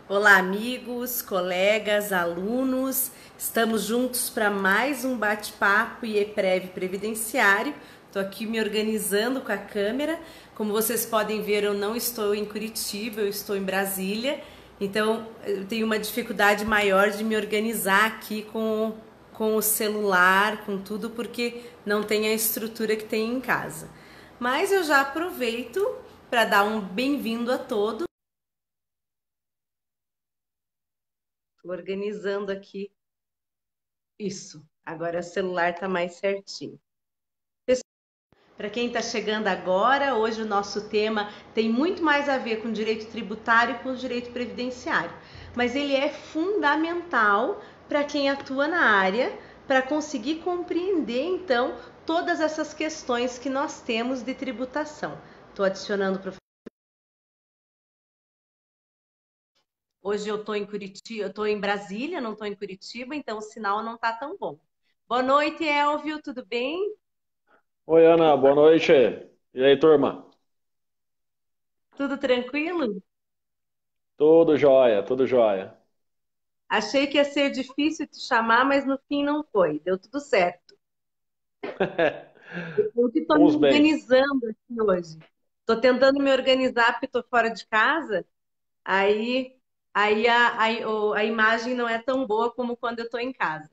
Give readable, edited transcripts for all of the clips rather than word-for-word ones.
Olá, amigos, colegas, alunos. Estamos juntos para mais um bate-papo IEPREV Previdenciário. Estou aqui me organizando com a câmera. Como vocês podem ver, eu não estou em Curitiba, eu estou em Brasília. Então, eu tenho uma dificuldade maior de me organizar aqui com o celular, com tudo, porque não tem a estrutura que tem em casa. Mas eu já aproveito para dar um bem-vindo a todos. Organizando aqui. Isso. Agora o celular está mais certinho. Para quem está chegando agora, hoje o nosso tema tem muito mais a ver com direito tributário e com direito previdenciário, mas ele é fundamental para quem atua na área, para conseguir compreender então todas essas questões que nós temos de tributação. Estou adicionando o professor. Hoje eu estou em Curitiba, eu estou em Brasília, não estou em Curitiba, então o sinal não está tão bom. Boa noite, Elvio, tudo bem? Oi, Ana, boa noite. E aí, turma? Tudo tranquilo? Tudo jóia, tudo jóia. Achei que ia ser difícil te chamar, mas no fim não foi. Deu tudo certo. Eu que estou me Vamos bem. organizando aqui hoje. Estou tentando me organizar porque estou fora de casa. Aí, a imagem não é tão boa como quando eu estou em casa.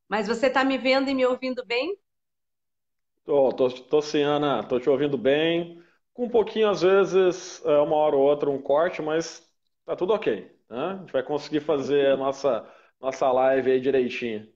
Mas você está me vendo e me ouvindo bem? Tô sim, Ana, tô te ouvindo bem. Com um pouquinho, às vezes, uma hora ou outra, um corte, mas tá tudo ok, né? A gente vai conseguir fazer a nossa live aí direitinho.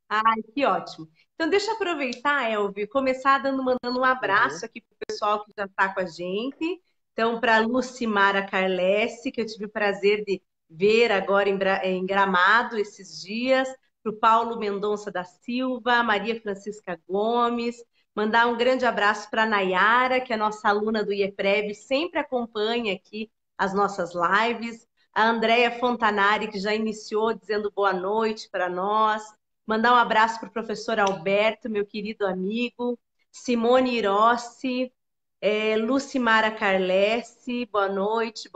Ai, que ótimo. Então, deixa eu aproveitar, Elvio, e começar mandando um abraço Uhum. aqui para o pessoal que já está com a gente. Então, para a Lucimara Carlesse, que eu tive o prazer de ver agora em Gramado esses dias, para o Paulo Mendonça da Silva, Maria Francisca Gomes, mandar um grande abraço para a Nayara, que é nossa aluna do IEPREV, sempre acompanha aqui as nossas lives, a Andréia Fontanari, que já iniciou dizendo boa noite para nós. Mandar um abraço para o professor Alberto, meu querido amigo, Simone Irossi, Lucimara Carlesse, boa noite,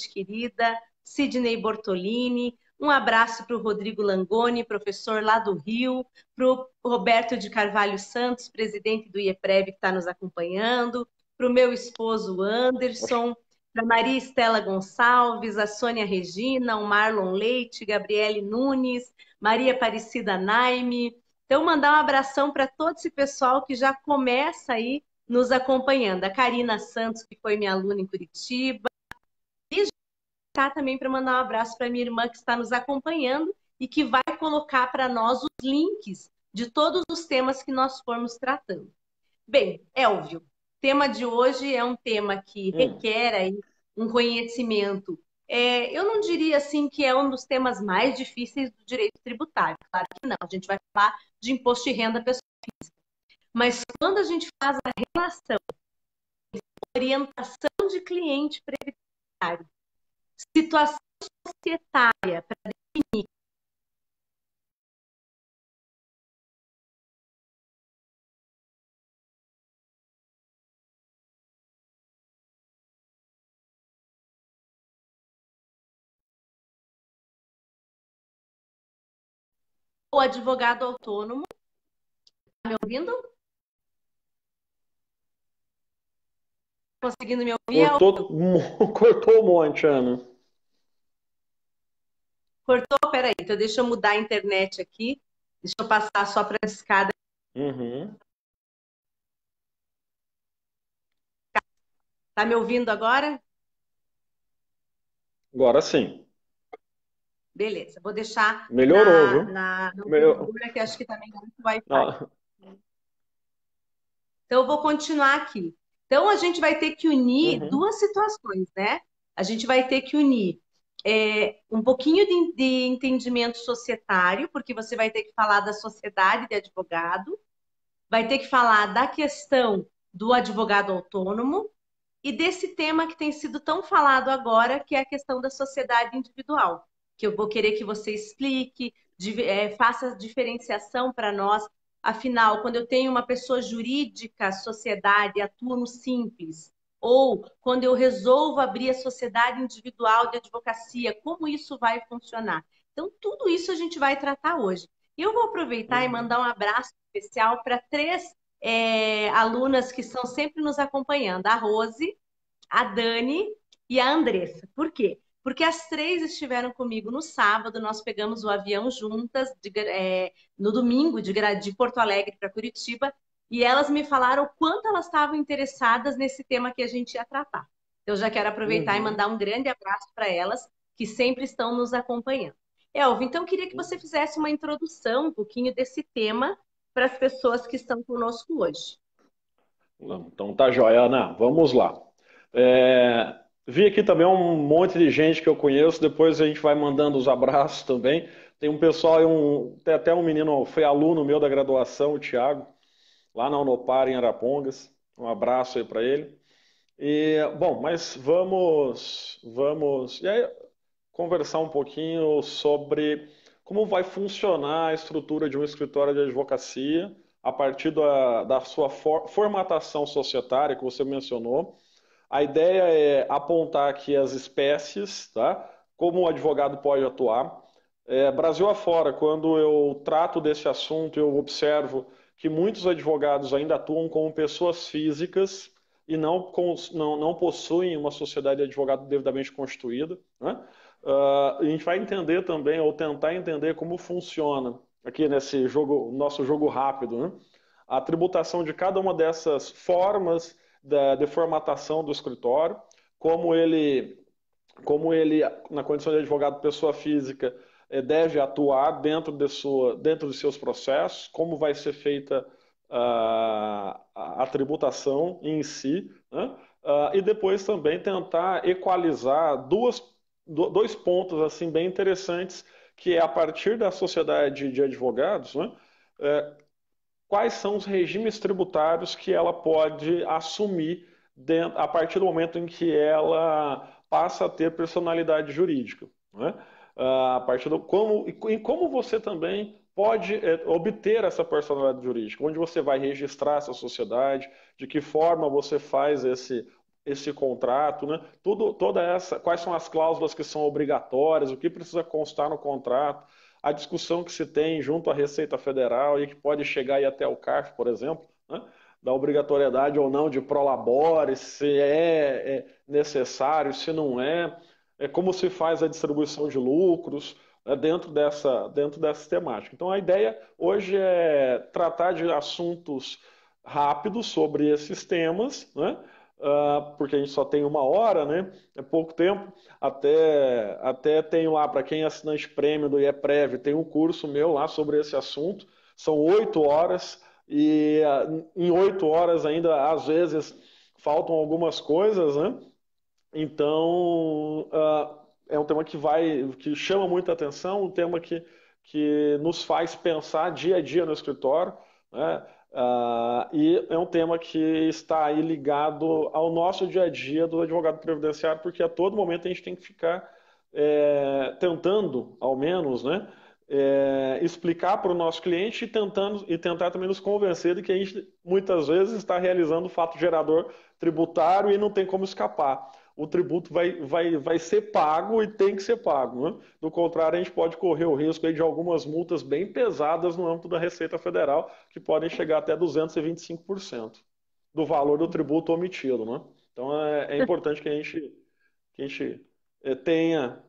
querida, Sidney Bortolini, um abraço para o Rodrigo Langoni, professor lá do Rio, para o Roberto de Carvalho Santos, presidente do IEPREV, que está nos acompanhando, para o meu esposo Oxe. Anderson, para Maria Estela Gonçalves, a Sônia Regina, o Marlon Leite, Gabriele Nunes, Maria Aparecida Naime. Então, mandar um abração para todo esse pessoal que já começa aí nos acompanhando. A Karina Santos, que foi minha aluna em Curitiba. E já também para mandar um abraço para minha irmã que está nos acompanhando e que vai colocar para nós os links de todos os temas que nós formos tratando. Bem, Elvio, o tema de hoje é um tema que Hum. requer aí um conhecimento. Eu não diria assim que é um dos temas mais difíceis do direito tributário. Claro que não. A gente vai falar de imposto de renda pessoal. Mas quando a gente faz a relação, orientação de cliente previdenciário, situação societária para o advogado autônomo, tá me ouvindo? Conseguindo me ouvir? Cortou, cortou um monte, Ana. Cortou? Peraí, então deixa eu mudar a internet aqui. Deixa eu passar só para a escada. Uhum. Tá me ouvindo agora? Agora sim. Beleza, vou deixar Melhorou, na, viu? na, na Melhor. operadora, que acho que também não tem Wi-Fi. Ah, Então, eu vou continuar aqui. Então, a gente vai ter que unir uhum. duas situações, né? A gente vai ter que unir um pouquinho de entendimento societário, porque você vai ter que falar da sociedade de advogado, vai ter que falar da questão do advogado autônomo e desse tema que tem sido tão falado agora, que é a questão da sociedade individual, que eu vou querer que você explique, faça a diferenciação para nós. Afinal, quando eu tenho uma pessoa jurídica, sociedade, atuo no simples. Ou quando eu resolvo abrir a sociedade individual de advocacia, como isso vai funcionar? Então, tudo isso a gente vai tratar hoje. Eu vou aproveitar e Uhum. mandar um abraço especial para três alunas que estão sempre nos acompanhando: a Rose, a Dani e a Andressa. Por quê? Porque as três estiveram comigo no sábado, nós pegamos o avião juntas, no domingo, de Porto Alegre para Curitiba, e elas me falaram o quanto elas estavam interessadas nesse tema que a gente ia tratar. Então, já quero aproveitar e Uhum. mandar um grande abraço para elas, que sempre estão nos acompanhando. Elvio, então, queria que você Uhum. fizesse uma introdução, um pouquinho desse tema, para as pessoas que estão conosco hoje. Então tá joia, Ana. Vamos lá. É, vi aqui também um monte de gente que eu conheço, depois a gente vai mandando os abraços também. Tem um pessoal, tem até um menino, foi aluno meu da graduação, o Thiago, lá na Unopar, em Arapongas. Um abraço aí para ele. E, bom, mas vamos, e aí, conversar um pouquinho sobre como vai funcionar a estrutura de um escritório de advocacia a partir da sua formatação societária que você mencionou. A ideia é apontar aqui as espécies, tá? Como o advogado pode atuar. Brasil afora, quando eu trato desse assunto, eu observo que muitos advogados ainda atuam como pessoas físicas e não possuem uma sociedade de advogado devidamente constituída, né? A gente vai entender também, ou tentar entender como funciona aqui nesse jogo, nosso jogo rápido, né? A tributação de cada uma dessas formas de formatação do escritório, como ele, como ele, na condição de advogado pessoa física, deve atuar dentro de seus processos, como vai ser feita a tributação em si, né? E depois também tentar equalizar dois pontos assim bem interessantes, que é a partir da sociedade de advogados, né? É, quais são os regimes tributários que ela pode assumir a partir do momento em que ela passa a ter personalidade jurídica, né? A partir do como você também pode obter essa personalidade jurídica, onde você vai registrar essa sociedade, de que forma você faz esse contrato, né? Quais são as cláusulas que são obrigatórias, o que precisa constar no contrato, a discussão que se tem junto à Receita Federal e que pode chegar aí até o CARF, por exemplo, né? Da obrigatoriedade ou não de prolabore, se necessário, se não como se faz a distribuição de lucros, né, dentro dessa temática. Então, a ideia hoje é tratar de assuntos rápidos sobre esses temas, né? Porque a gente só tem uma hora, né? É pouco tempo. Até tenho lá, para quem é assinante prêmio do IEPREV, tem um curso meu lá sobre esse assunto. São 8 horas e em 8 horas ainda, às vezes, faltam algumas coisas, né? Então, é um tema que chama muita atenção, um tema que nos faz pensar dia a dia no escritório, né? E é um tema que está aí ligado ao nosso dia a dia do advogado previdenciário, porque a todo momento a gente tem que ficar tentando, ao menos, né, explicar para o nosso cliente e tentar também nos convencer de que a gente muitas vezes está realizando o fato gerador tributário e não tem como escapar. O tributo vai ser pago e tem que ser pago, né? Do contrário, a gente pode correr o risco aí de algumas multas bem pesadas no âmbito da Receita Federal, que podem chegar até 225% do valor do tributo omitido, né? Então é importante que a gente tenha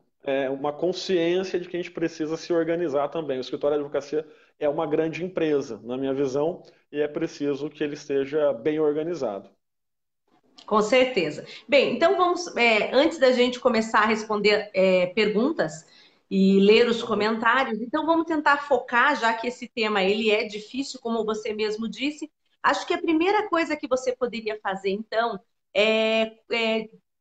uma consciência de que a gente precisa se organizar também. O escritório de advocacia é uma grande empresa, na minha visão, e é preciso que ele esteja bem organizado. Com certeza. Bem, então vamos, antes da gente começar a responder perguntas e ler os Uhum. comentários, então vamos tentar focar, já que esse tema ele é difícil, como você mesmo disse. Acho que a primeira coisa que você poderia fazer, então, é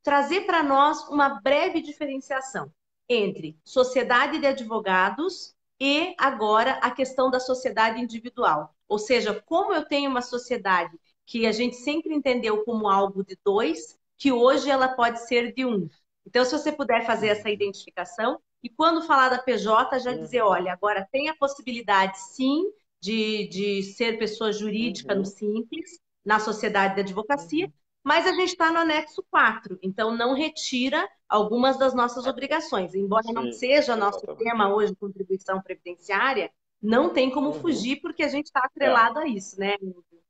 trazer para nós uma breve diferenciação entre sociedade de advogados e agora a questão da sociedade individual. Ou seja, como eu tenho uma sociedade que a gente sempre entendeu como algo de dois, que hoje ela pode ser de um. Então, se você puder fazer essa Uhum. identificação, e quando falar da PJ, já dizer, Uhum. olha, agora tem a possibilidade, sim, de ser pessoa jurídica no Uhum. Simples, na sociedade de advocacia, Uhum. mas a gente está no anexo 4, então não retira algumas das nossas obrigações. Embora não Sim, seja nosso exatamente. tema hoje, contribuição previdenciária, não tem como Uhum. fugir porque a gente está É. atrelado a isso, né?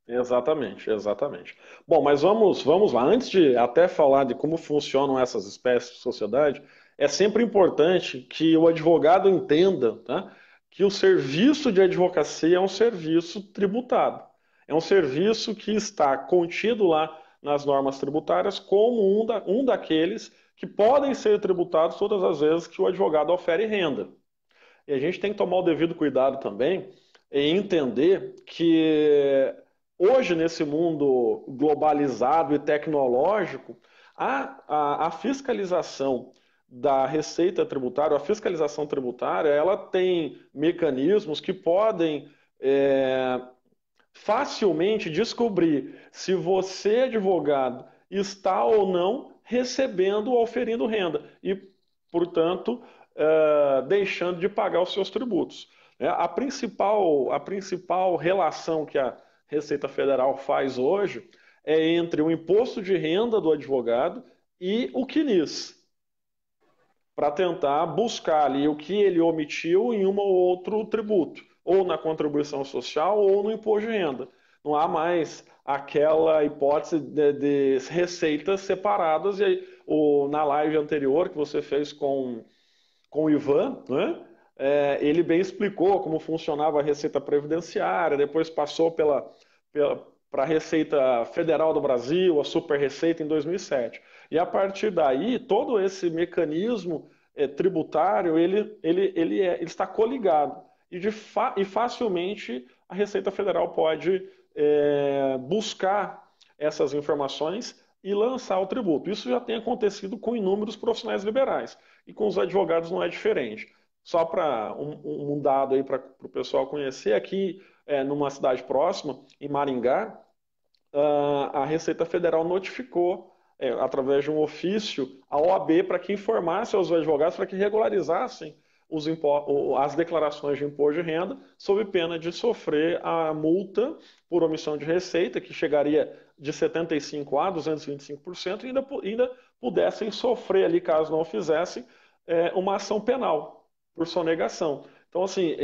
Exatamente, exatamente. Bom, mas vamos lá. Antes de até falar de como funcionam essas espécies de sociedade, é sempre importante que o advogado entenda, tá, que o serviço de advocacia é um serviço tributado. É um serviço que está contido lá nas normas tributárias como um daqueles que podem ser tributados todas as vezes que o advogado ofere renda. E a gente tem que tomar o devido cuidado também em entender que hoje, nesse mundo globalizado e tecnológico, a fiscalização da receita tributária, a fiscalização tributária, ela tem mecanismos que podem facilmente descobrir se você, advogado, está ou não recebendo ou oferindo renda e, portanto, deixando de pagar os seus tributos. A principal relação que a Receita Federal faz hoje é entre o imposto de renda do advogado e o CNIS, para tentar buscar ali o que ele omitiu em um ou outro tributo, ou na contribuição social ou no imposto de renda. Não há mais aquela hipótese de receitas separadas. E aí, na live anterior que você fez com o Ivan, né? Ele bem explicou como funcionava a Receita Previdenciária, depois passou para a Receita Federal do Brasil, a Super Receita em 2007. E a partir daí, todo esse mecanismo tributário, ele está coligado. E facilmente a Receita Federal pode buscar essas informações e lançar o tributo. Isso já tem acontecido com inúmeros profissionais liberais. E com os advogados não é diferente. Só para um dado aí para o pessoal conhecer, aqui numa cidade próxima, em Maringá, a Receita Federal notificou, através de um ofício, a OAB para que informasse aos advogados para que regularizassem as declarações de imposto de renda, sob pena de sofrer a multa por omissão de receita, que chegaria de 75% a 225%, e ainda pudessem sofrer ali, caso não fizessem, uma ação penal por sonegação. Então, assim,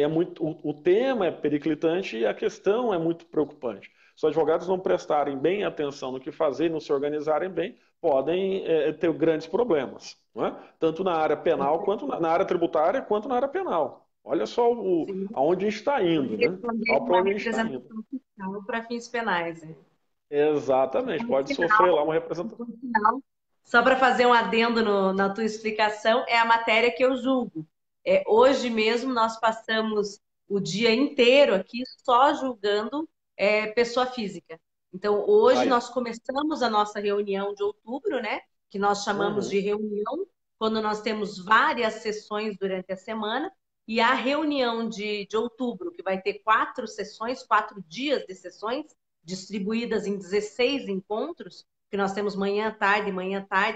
o tema é periclitante e a questão é muito preocupante. Se os advogados não prestarem bem atenção no que fazer e não se organizarem bem, podem ter grandes problemas, não é? Tanto na área penal, quanto na área tributária, quanto na área penal. Olha só Sim, aonde a gente está indo, né? responder Olha para uma onde a gente está indo. representação fiscal para fins penais. Né? Exatamente, Ponto pode sofrer lá final, uma representação. ponto final. Só para fazer um adendo na tua explicação, é a matéria que eu julgo. Hoje mesmo nós passamos o dia inteiro aqui só julgando pessoa física. Então, hoje Aí, ó. nós começamos a nossa reunião de outubro, né? Que nós chamamos de Uhum. reunião, quando nós temos várias sessões durante a semana, e a reunião de outubro, que vai ter 4 sessões, 4 dias de sessões, distribuídas em 16 encontros, que nós temos manhã, tarde,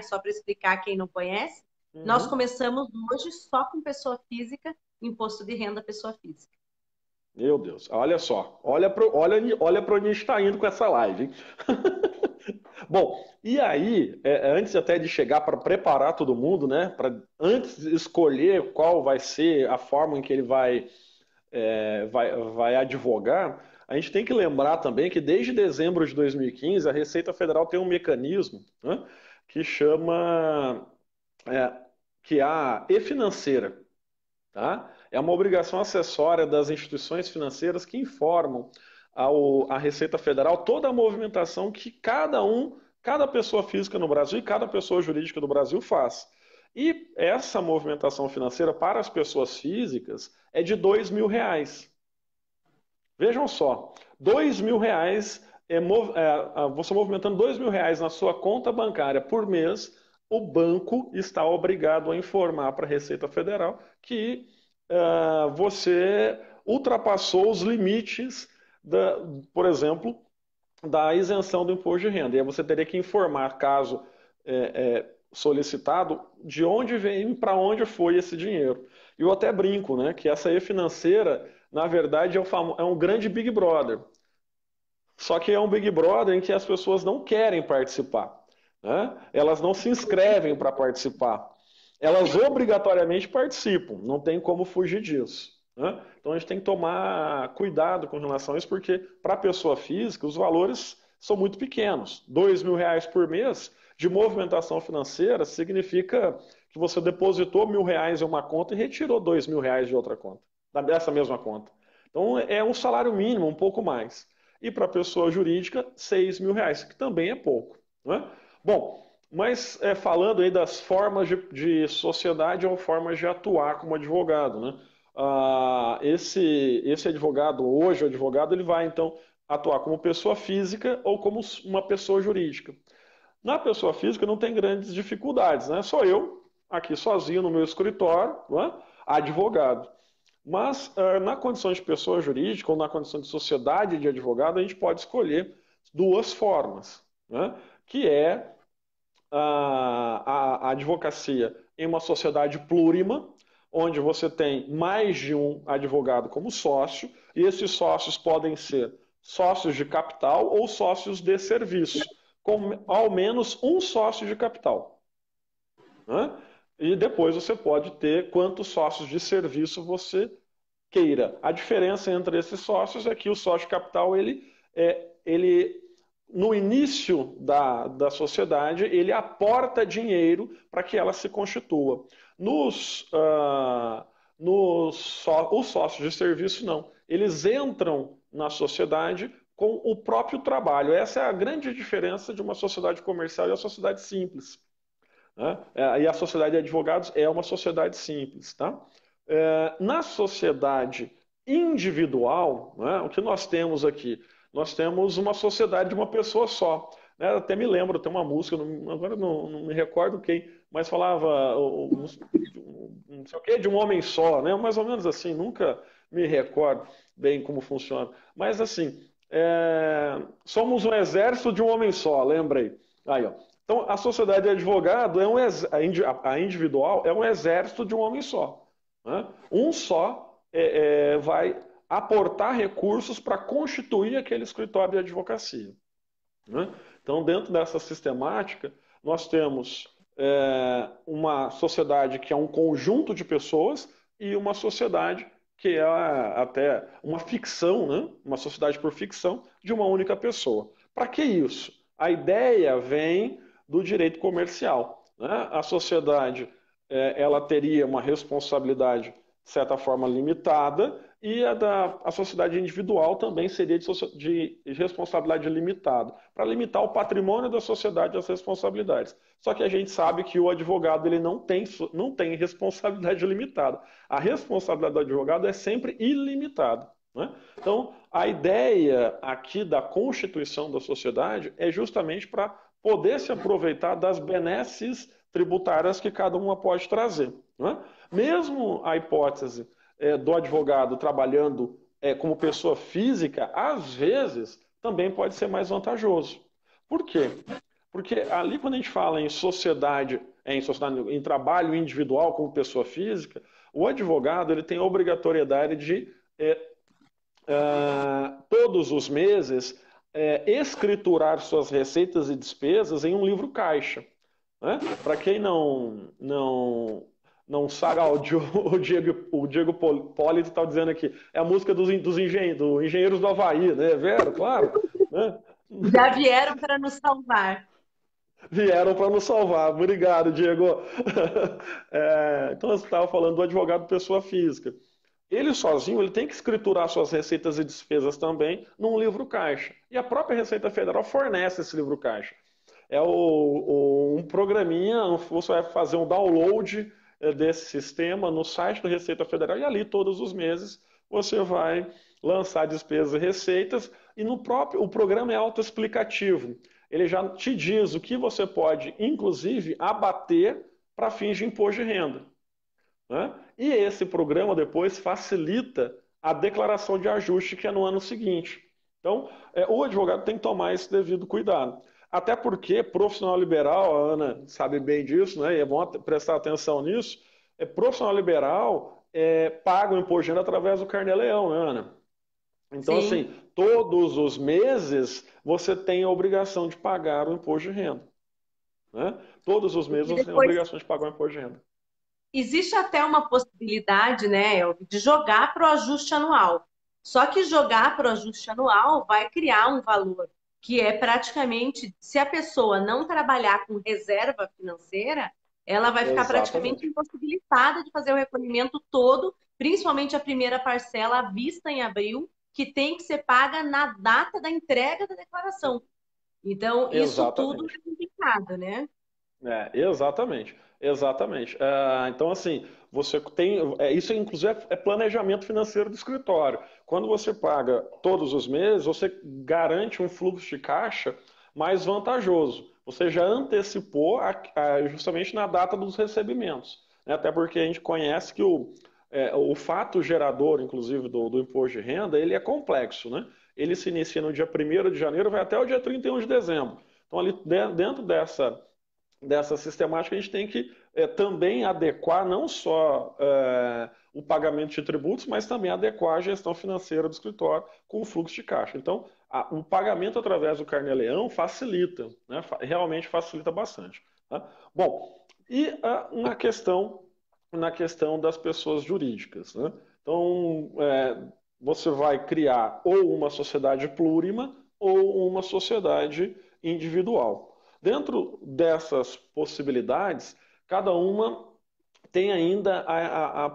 só para explicar quem não conhece. Nós Uhum. começamos hoje só com pessoa física, imposto de renda pessoa física. Meu Deus, olha só, olha para onde a gente está indo com essa live, hein? Bom, e aí, antes até de chegar para preparar todo mundo, né, para antes de escolher qual vai ser a forma em que ele vai advogar, a gente tem que lembrar também que desde dezembro de 2015 a Receita Federal tem um mecanismo, né, que chama é, que é a e-financeira, tá? É uma obrigação acessória das instituições financeiras que informam à Receita Federal toda a movimentação que cada pessoa física no Brasil e cada pessoa jurídica do Brasil faz. E essa movimentação financeira para as pessoas físicas é de R$ 2.000. Vejam só, R$ 2.000, você movimentando R$ 2.000 na sua conta bancária por mês, o banco está obrigado a informar para a Receita Federal que você ultrapassou os limites, por exemplo, da isenção do imposto de renda. E aí você teria que informar, caso solicitado, de onde vem e para onde foi esse dinheiro. E eu até brinco, né, que essa e-financeira, na verdade, é um grande Big Brother. Só que é um Big Brother em que as pessoas não querem participar, né? Elas não se inscrevem para participar. Elas obrigatoriamente participam, não tem como fugir disso, né? Então a gente tem que tomar cuidado com relação a isso, porque para a pessoa física os valores são muito pequenos. R$ 2.000 por mês de movimentação financeira significa que você depositou R$ 1.000 em uma conta e retirou R$ 2.000 de outra conta, dessa mesma conta. Então é um salário mínimo, um pouco mais. E para a pessoa jurídica, R$ 6.000, que também é pouco, né? Bom, mas falando aí das formas de sociedade ou formas de atuar como advogado, né? Esse advogado, hoje o advogado, ele vai então atuar como pessoa física ou como uma pessoa jurídica. Na pessoa física não tem grandes dificuldades, né? Sou eu, aqui sozinho no meu escritório, né? Advogado. Mas na condição de pessoa jurídica ou na condição de sociedade de advogado, a gente pode escolher duas formas, né? Que é a advocacia em uma sociedade plurima, onde você tem mais de um advogado como sócio, e esses sócios podem ser sócios de capital ou sócios de serviço, com ao menos um sócio de capital, né? E depois você pode ter quantos sócios de serviço você queira. A diferença entre esses sócios é que o sócio de capital, ele no início da sociedade, ele aporta dinheiro para que ela se constitua. Os sócios de serviço, não. Eles entram na sociedade com o próprio trabalho. Essa é a grande diferença de uma sociedade comercial e a sociedade simples, né? E a sociedade de advogados é uma sociedade simples, tá? Na sociedade individual, né, o que nós temos aqui? Nós temos uma sociedade de uma pessoa só, né? Até me lembro, tem uma música, agora não me recordo quem, mas falava não sei o quê, de um homem só, né? Mais ou menos assim, nunca me recordo bem como funciona. Mas assim, somos um exército de um homem só, lembrei. Aí, ó. Então, a sociedade de advogado a individual é um exército de um homem só, né? Um só vai aportar recursos para constituir aquele escritório de advocacia, né? Então, dentro dessa sistemática, nós temos uma sociedade que é um conjunto de pessoas e uma sociedade que é até uma ficção, né? Uma sociedade por ficção de uma única pessoa. Para que isso? A ideia vem do direito comercial, né? A sociedade ela teria uma responsabilidade, de certa forma, limitada, e a sociedade individual também seria de responsabilidade limitada, para limitar o patrimônio da sociedade e as responsabilidades. Só que a gente sabe que o advogado ele não tem responsabilidade limitada. A responsabilidade do advogado é sempre ilimitada, né? Então, a ideia aqui da constituição da sociedade é justamente para poder se aproveitar das benesses tributárias que cada uma pode trazer, né? Mesmo a hipótese do advogado trabalhando como pessoa física, às vezes também pode ser mais vantajoso. Por quê? Porque ali quando a gente fala em trabalho individual como pessoa física, o advogado ele tem a obrigatoriedade de todos os meses escriturar suas receitas e despesas em um livro caixa, né? Para quem não sabe, o Diego Polito está dizendo aqui, é a música dos Engenheiros do Havaí, né? Vero, claro, né? Já vieram para nos salvar. Vieram para nos salvar. Obrigado, Diego. Então, você estava falando do advogado pessoa física. Ele sozinho ele tem que escriturar suas receitas e despesas também num livro caixa. E a própria Receita Federal fornece esse livro caixa. É um programinha, você vai fazer um download desse sistema no site da Receita Federal e ali todos os meses você vai lançar despesas e receitas e o programa é autoexplicativo. Ele já te diz o que você pode, inclusive, abater para fins de imposto de renda, né? E esse programa depois facilita a declaração de ajuste que é no ano seguinte. Então, o advogado tem que tomar esse devido cuidado. Até porque profissional liberal, a Ana sabe bem disso, né? E é bom prestar atenção nisso. Profissional liberal paga o imposto de renda através do carnê-leão, né, Ana? Então, assim, Sim. todos os meses você tem a obrigação de pagar o imposto de renda, né? Todos os meses E você tem a depois obrigação de pagar o imposto de renda. existe até uma possibilidade, né, Elvio, de jogar para o ajuste anual. Só que jogar para o ajuste anual vai criar um valor que é praticamente, se a pessoa não trabalhar com reserva financeira, ela vai ficar praticamente Exatamente. impossibilitada de fazer o recolhimento todo, principalmente a primeira parcela à vista em abril, que tem que ser paga na data da entrega da declaração. Então, isso tudo Exatamente. é complicado, né? Exatamente, exatamente. Então, assim, você tem. Isso, inclusive, é planejamento financeiro do escritório. Quando você paga todos os meses, você garante um fluxo de caixa mais vantajoso. Você já antecipou justamente na data dos recebimentos, né? Até porque a gente conhece que o fato gerador, inclusive, do imposto de renda, ele é complexo, né? Ele se inicia no dia 1º de janeiro, vai até o dia 31 de dezembro. Então, ali dentro dessa sistemática, a gente tem que também adequar não só o pagamento de tributos, mas também adequar a gestão financeira do escritório com o fluxo de caixa. Então, o pagamento através do Carnê-Leão facilita, né? Realmente facilita bastante. Tá? Bom, e na questão das pessoas jurídicas, né? Então, você vai criar ou uma sociedade plurima ou uma sociedade individual. Dentro dessas possibilidades, cada uma tem ainda a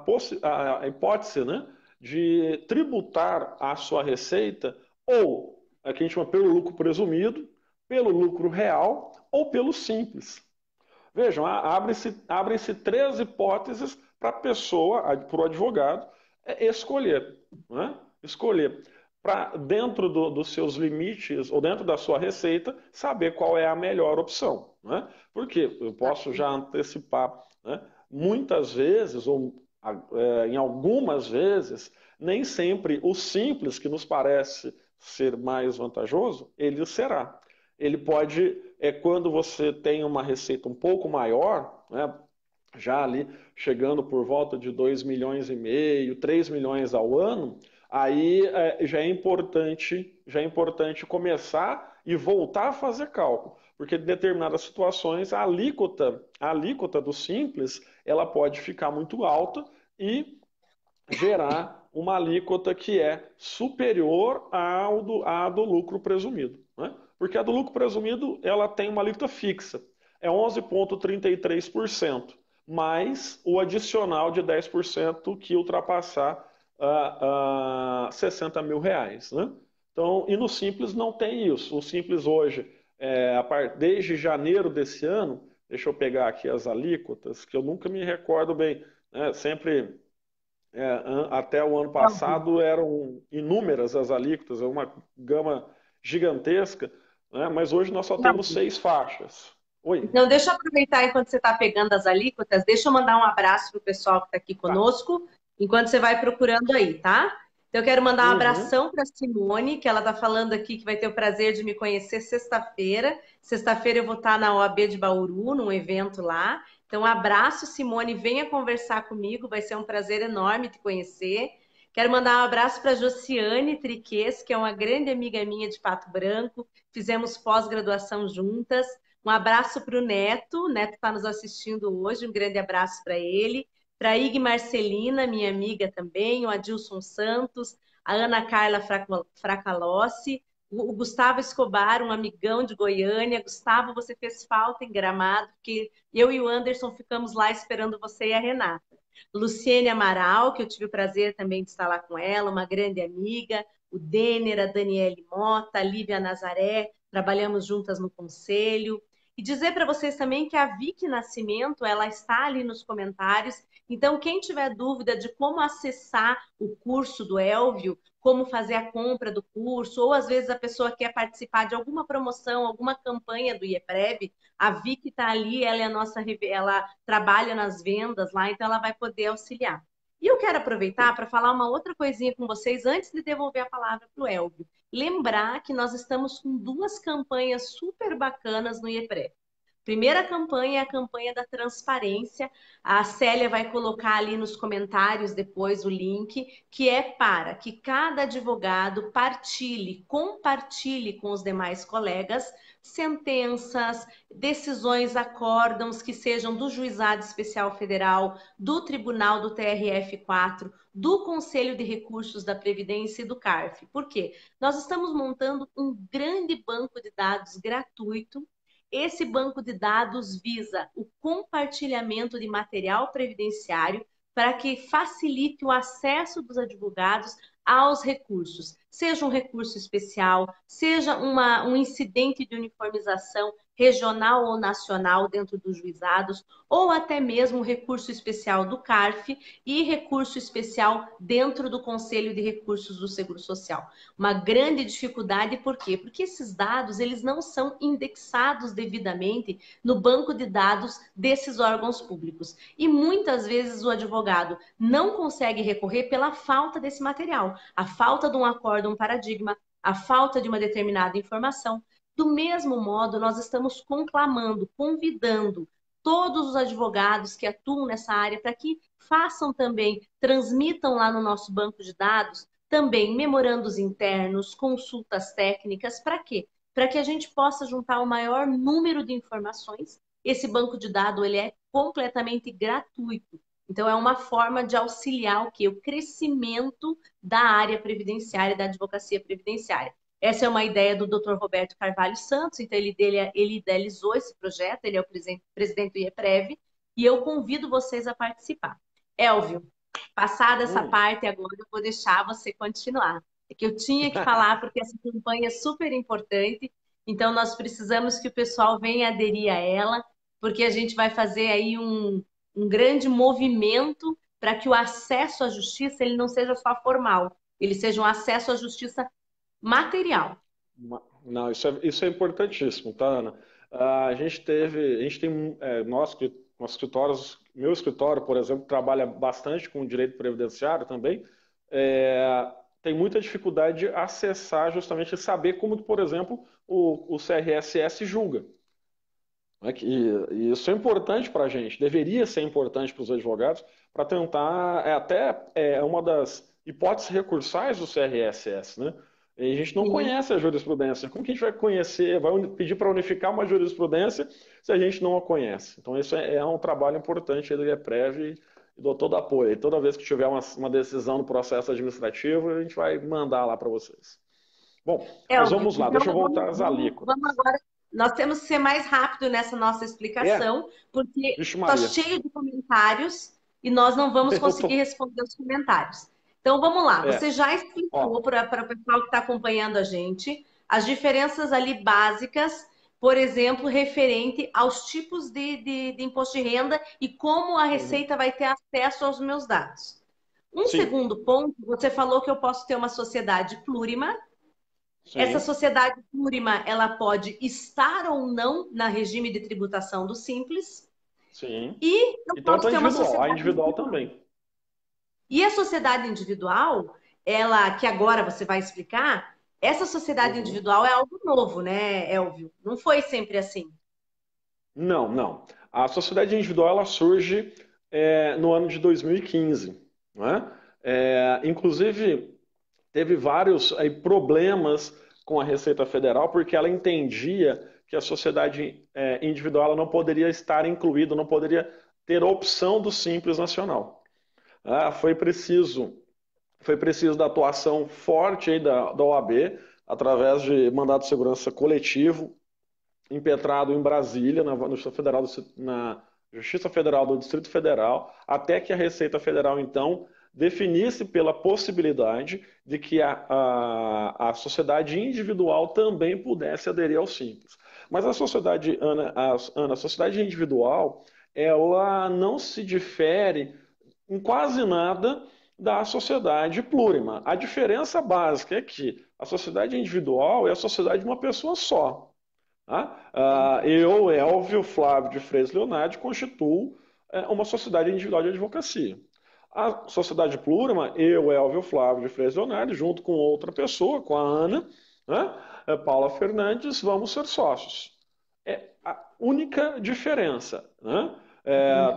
hipótese, né, de tributar a sua receita ou, aqui a gente chama pelo lucro presumido, pelo lucro real ou pelo simples. Vejam, abrem-se três hipóteses para a pessoa, para o advogado, escolher. Né? Escolher para, dentro dos seus limites ou dentro da sua receita, saber qual é a melhor opção. Né? Porque eu posso já antecipar, né? Muitas vezes, ou em algumas vezes, nem sempre o simples que nos parece ser mais vantajoso, ele será. Ele pode, quando você tem uma receita um pouco maior, né, já ali chegando por volta de 2,5 milhões, 3 milhões ao ano, aí já é importante começar e voltar a fazer cálculo, porque em determinadas situações a alíquota do simples ela pode ficar muito alta e gerar uma alíquota que é superior à do lucro presumido, né? Porque a do lucro presumido ela tem uma alíquota fixa, é 11,33%, mais o adicional de 10% que ultrapassar 60 mil reais, né? Então, e no Simples não tem isso. O Simples hoje, desde janeiro desse ano, deixa eu pegar aqui as alíquotas, que eu nunca me recordo bem, né? Sempre até o ano passado eram inúmeras as alíquotas, é uma gama gigantesca, né? Mas hoje nós só temos 6 faixas. Oi, Então, deixa eu aproveitar enquanto você está pegando as alíquotas, deixa eu mandar um abraço para o pessoal que está aqui tá. conosco, enquanto você vai procurando aí, tá? Então, eu quero mandar um Uhum. abração para a Simone, que ela está falando aqui que vai ter o prazer de me conhecer sexta-feira. Sexta-feira eu vou estar na OAB de Bauru, num evento lá. Então, um abraço, Simone, venha conversar comigo, vai ser um prazer enorme te conhecer. Quero mandar um abraço para a Josiane Triques, que é uma grande amiga minha de Pato Branco, fizemos pós-graduação juntas. Um abraço para o Neto. O Neto está nos assistindo hoje. Um grande abraço para ele. Para a Ig Marcelina, minha amiga também. O Adilson Santos. A Ana Carla Fracalossi. O Gustavo Escobar, um amigão de Goiânia. Gustavo, você fez falta em Gramado, porque eu e o Anderson ficamos lá esperando você e a Renata. Luciene Amaral, que eu tive o prazer também de estar lá com ela, uma grande amiga. O Denner, a Daniele Mota, a Lívia Nazaré, trabalhamos juntas no conselho. E dizer para vocês também que a Vicky Nascimento, ela está ali nos comentários. Então, quem tiver dúvida de como acessar o curso do Elvio, como fazer a compra do curso, ou às vezes a pessoa quer participar de alguma promoção, alguma campanha do IEPREV, a Vicky está ali, ela é a nossa, ela trabalha nas vendas lá, então ela vai poder auxiliar. E eu quero aproveitar para falar uma outra coisinha com vocês antes de devolver a palavra para o Elvio. Lembrar que nós estamos com duas campanhas super bacanas no IEPREV. Primeira campanha é a campanha da transparência. A Célia vai colocar ali nos comentários depois o link, que é para que cada advogado compartilhe com os demais colegas sentenças, decisões, acórdãos que sejam do Juizado Especial Federal, do Tribunal do TRF4, do Conselho de Recursos da Previdência e do CARF. Por quê? Nós estamos montando um grande banco de dados gratuito. Esse banco de dados visa o compartilhamento de material previdenciário para que facilite o acesso dos advogados aos recursos, seja um recurso especial, seja um incidente de uniformização regional ou nacional dentro dos juizados, ou até mesmo um recurso especial do CARF e recurso especial dentro do Conselho de Recursos do Seguro Social. Uma grande dificuldade, por quê? Porque esses dados, eles não são indexados devidamente no banco de dados desses órgãos públicos. E muitas vezes o advogado não consegue recorrer pela falta desse material, a falta de um acórdão, um paradigma, a falta de uma determinada informação. Do mesmo modo, nós estamos conclamando, convidando todos os advogados que atuam nessa área para que façam também, transmitam lá no nosso banco de dados, também memorandos internos, consultas técnicas, para quê? Para que a gente possa juntar o maior número de informações. Esse banco de dados ele é completamente gratuito. Então, é uma forma de auxiliar o quê? O crescimento da área previdenciária, da advocacia previdenciária. Essa é uma ideia do Dr. Roberto Carvalho Santos, então ele idealizou esse projeto, ele é o presidente do IEPREV, e eu convido vocês a participar. Elvio, passada essa parte, agora eu vou deixar você continuar. É que eu tinha que falar, porque essa campanha é super importante, então nós precisamos que o pessoal venha aderir a ela, porque a gente vai fazer aí um grande movimento para que o acesso à justiça ele não seja só formal, ele seja um acesso à justiça material. Não, isso é importantíssimo, tá, Ana? A gente tem, nossos escritórios, meu escritório, por exemplo, trabalha bastante com o direito previdenciário também, tem muita dificuldade de acessar justamente e saber como, por exemplo, o CRSS julga. Né? E isso é importante para a gente, deveria ser importante para os advogados, para tentar, uma das hipóteses recursais do CRSS, né? E a gente não Sim. conhece a jurisprudência. Como que a gente vai conhecer, vai pedir para unificar uma jurisprudência se a gente não a conhece? Então, isso é um trabalho importante do IEPREV e dou todo apoio. E toda vez que tiver uma decisão no processo administrativo, a gente vai mandar lá para vocês. Bom, mas Elvio, vamos lá, então deixa eu voltar às vamos alíquotas. agora. Nós temos que ser mais rápido nessa nossa explicação, porque Vixe está Maria. cheio de comentários e nós não vamos Eu conseguir tô... responder os comentários. Então vamos lá, você É, já explicou ó, para o pessoal que está acompanhando a gente as diferenças ali básicas, por exemplo, referente aos tipos de imposto de renda e como a uhum, Receita vai ter acesso aos meus dados. Um sim, segundo ponto, você falou que eu posso ter uma sociedade plurima. Essa sim, sociedade plurima, ela pode estar ou não na regime de tributação do Simples, sim. e eu E tanto posso a ter uma individual, a sociedade individual individual. também. E a sociedade individual, ela, que agora você vai explicar, essa sociedade Uhum. individual é algo novo, né, Elvio? Não foi sempre assim. Não, não. A sociedade individual ela surge no ano de 2015, né? Inclusive, teve vários aí, problemas com a Receita Federal, porque ela entendia que a sociedade individual ela não poderia estar incluída, não poderia ter opção do Simples Nacional. Foi preciso da atuação forte aí da OAB, através de mandado de segurança coletivo, impetrado em Brasília, na Justiça Federal do Distrito Federal, até que a Receita Federal, então, definisse pela possibilidade de que a sociedade individual também pudesse aderir ao Simples. Mas a sociedade, Ana, a sociedade individual, ela não se difere em quase nada da sociedade plurima. A diferença básica é que a sociedade individual é a sociedade de uma pessoa só. Tá? Eu, Elvio Flávio de Freitas Leonardo, constituo uma sociedade individual de advocacia. A sociedade plurima, eu, Elvio Flávio de Freitas Leonardo, junto com outra pessoa, com a Ana, né, Paula Fernandes, vamos ser sócios. a única diferença, né?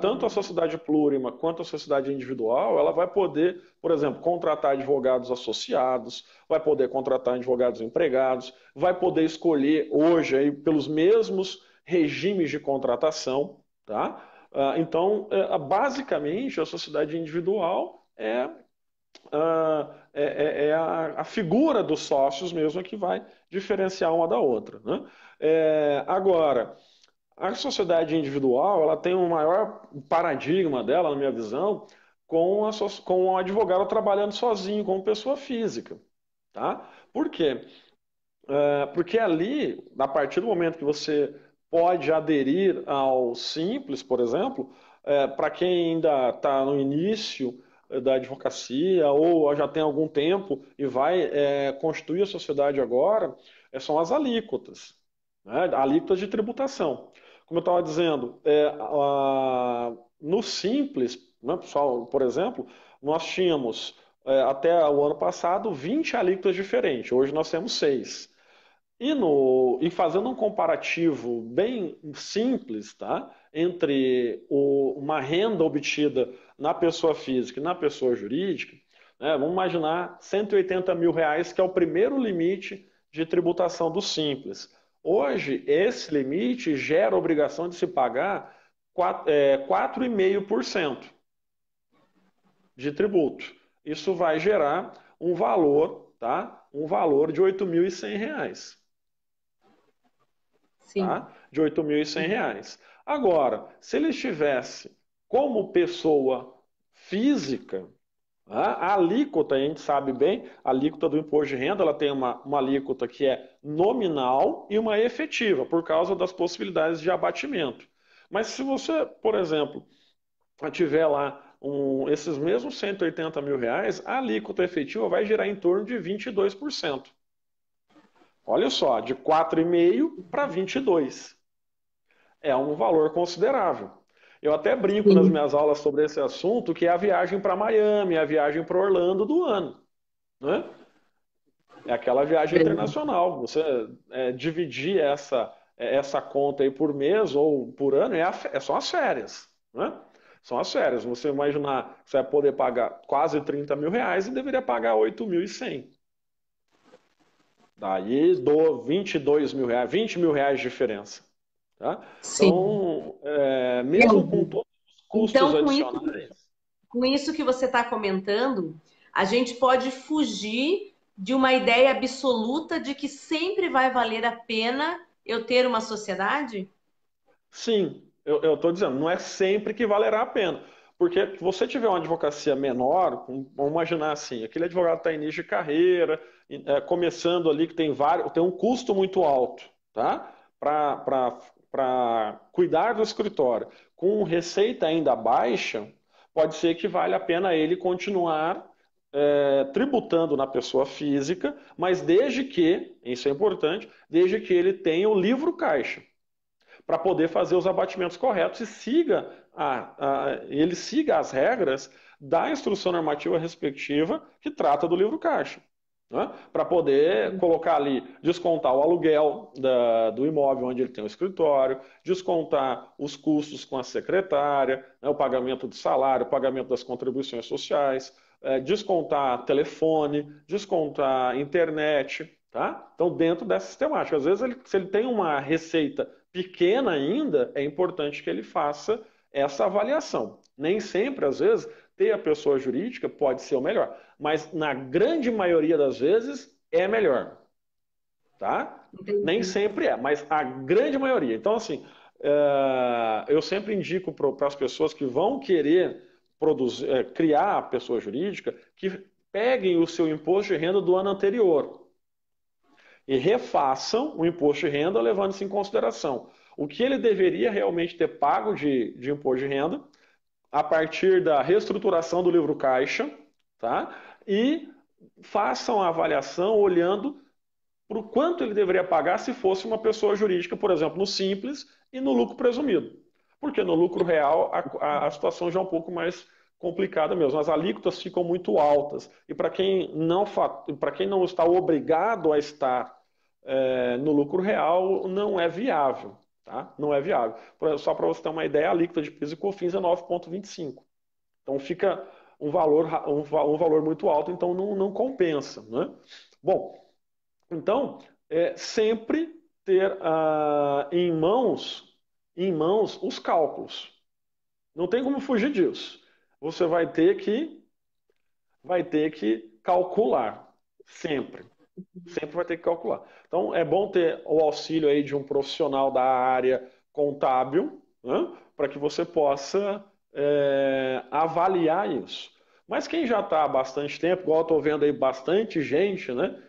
Tanto a Entendi. sociedade plurima quanto a sociedade individual, ela vai poder, por exemplo, contratar advogados associados, vai poder contratar advogados empregados, vai poder escolher hoje aí pelos mesmos regimes de contratação, tá? Então, basicamente, a sociedade individual é a figura dos sócios mesmo que vai diferenciar uma da outra, né? Agora, a sociedade individual, ela tem um maior paradigma dela, na minha visão, com o advogado trabalhando sozinho, como pessoa física, tá? Por quê? Porque ali, a partir do momento que você pode aderir ao Simples, por exemplo, para quem ainda está no início da advocacia ou já tem algum tempo e vai constituir a sociedade agora, são as alíquotas, né? Alíquotas de tributação. Como eu estava dizendo, no Simples, né, pessoal, por exemplo, nós tínhamos até o ano passado 20 alíquotas diferentes, hoje nós temos 6. E fazendo um comparativo bem simples, tá? Entre uma renda obtida na pessoa física e na pessoa jurídica, né? Vamos imaginar R$ 180 mil, que é o primeiro limite de tributação do Simples. Hoje, esse limite gera a obrigação de se pagar 4,5% de tributo. Isso vai gerar um valor, tá? Um valor de R$ 8.100. Sim. Tá? De R$ 8.100. Agora, se ele estivesse como pessoa física, tá? A alíquota, a gente sabe bem, a alíquota do imposto de renda, ela tem uma alíquota que é nominal e uma efetiva, por causa das possibilidades de abatimento. Mas se você, por exemplo, tiver lá esses mesmos R$ 180 mil, a alíquota efetiva vai girar em torno de 22%. Olha só, de 4,5 para 22. É um valor considerável. Eu até brinco nas Sim. minhas aulas sobre esse assunto, que é a viagem para Miami, a viagem para Orlando do ano, né? É aquela viagem Verdade. internacional. Você dividir essa conta aí por mês ou por ano são as férias, né? São as férias. Você imaginar que você vai poder pagar quase R$ 30 mil e deveria pagar 8.100. Daí do R$ 22 mil, R$ 20 mil de diferença. Tá? Sim. Então, mesmo com Entendi. todos os custos Então, adicionais, com isso que você está comentando, a gente pode fugir de uma ideia absoluta de que sempre vai valer a pena eu ter uma sociedade? sim, eu estou dizendo, não é sempre que valerá a pena. Porque se você tiver uma advocacia menor, vamos imaginar assim, aquele advogado está em início de carreira, começando ali, que tem um custo muito alto, tá? Para cuidar do escritório, com receita ainda baixa, pode ser que valha a pena ele continuar tributando na pessoa física, mas desde que, isso é importante, desde que ele tenha o livro caixa para poder fazer os abatimentos corretos e ele siga as regras da instrução normativa respectiva que trata do livro caixa. Né? Para poder colocar ali, descontar o aluguel do imóvel onde ele tem o escritório, descontar os custos com a secretária, né, o pagamento de salário, o pagamento das contribuições sociais, descontar telefone, descontar internet. Tá? Então, dentro dessa sistemática, às vezes, se ele tem uma receita pequena ainda, é importante que ele faça essa avaliação. Nem sempre, às vezes, ter a pessoa jurídica pode ser o melhor, mas na grande maioria das vezes é melhor, tá? Nem Entendi. sempre é, mas a grande maioria. Então, assim, eu sempre indico para as pessoas que vão querer criar a pessoa jurídica que peguem o seu imposto de renda do ano anterior e refaçam o imposto de renda levando isso em consideração. O que ele deveria realmente ter pago de imposto de renda a partir da reestruturação do livro caixa, tá? E façam a avaliação olhando para o quanto ele deveria pagar se fosse uma pessoa jurídica, por exemplo, no simples e no lucro presumido. Porque no lucro real a situação já é um pouco mais complicada mesmo. As alíquotas ficam muito altas. E para quem não está obrigado a estar no lucro real, não é viável. tá? Não é viável. Só para você ter uma ideia, a alíquota de PIS e COFINS é 9,25. Então fica um valor muito alto, então não compensa, né? Bom, então sempre ter em mãos os cálculos. Não tem como fugir disso. Você vai ter que calcular sempre. Sempre vai ter que calcular. Então, é bom ter o auxílio aí de um profissional da área contábil, né, para que você possa avaliar isso. Mas quem já está há bastante tempo, igual eu estou vendo aí bastante gente, né,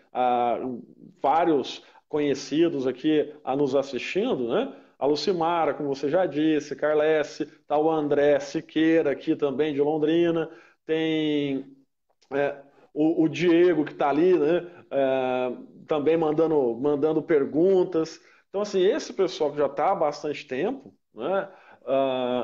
vários conhecidos aqui nos assistindo, né? A Lucimara, como você já disse, Carlesse, tá o André Siqueira aqui também de Londrina, tem é, o Diego que está ali, né? Também mandando perguntas. Então, assim, esse pessoal que já está há bastante tempo, né?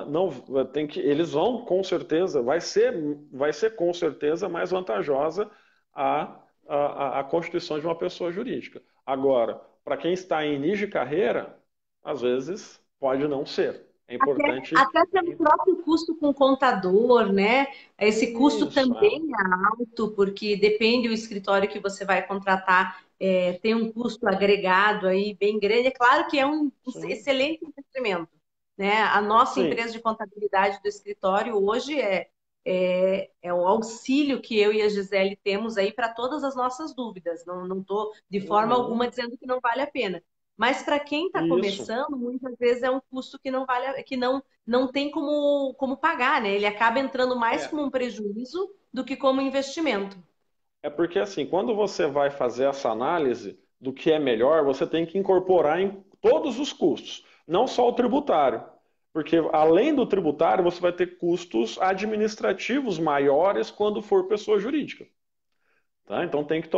Não tem que, eles vão com certeza, vai ser com certeza mais vantajosa a constituição de uma pessoa jurídica. Agora, para quem está em início de carreira, às vezes pode não ser. É importante. Até pelo próprio custo com o contador, né? Esse custo Isso, também é alto, porque depende do escritório que você vai contratar, tem um custo agregado aí bem grande. É claro que é um sim, excelente investimento, né? A nossa sim, empresa de contabilidade do escritório hoje é o auxílio que eu e a Gisele temos aí para todas as nossas dúvidas. Não estou de forma alguma uhum, dizendo que não vale a pena. Mas para quem está isso. começando, muitas vezes é um custo que não tem como pagar, né? Ele acaba entrando mais É, como um prejuízo do que como investimento. é porque assim, quando você vai fazer essa análise do que é melhor, você tem que incorporar em todos os custos, não só o tributário. Porque além do tributário, você vai ter custos administrativos maiores quando for pessoa jurídica. Tá? Então tem que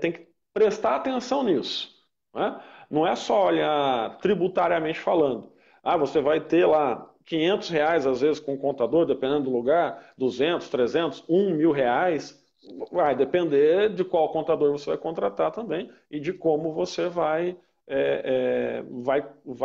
tem que prestar atenção nisso. Né? Não é só olhar tributariamente falando. Você vai ter lá R$ 500 às vezes com o contador, dependendo do lugar, 200, 300, R$ 1.000. Vai depender de qual contador você vai contratar também e de como você vai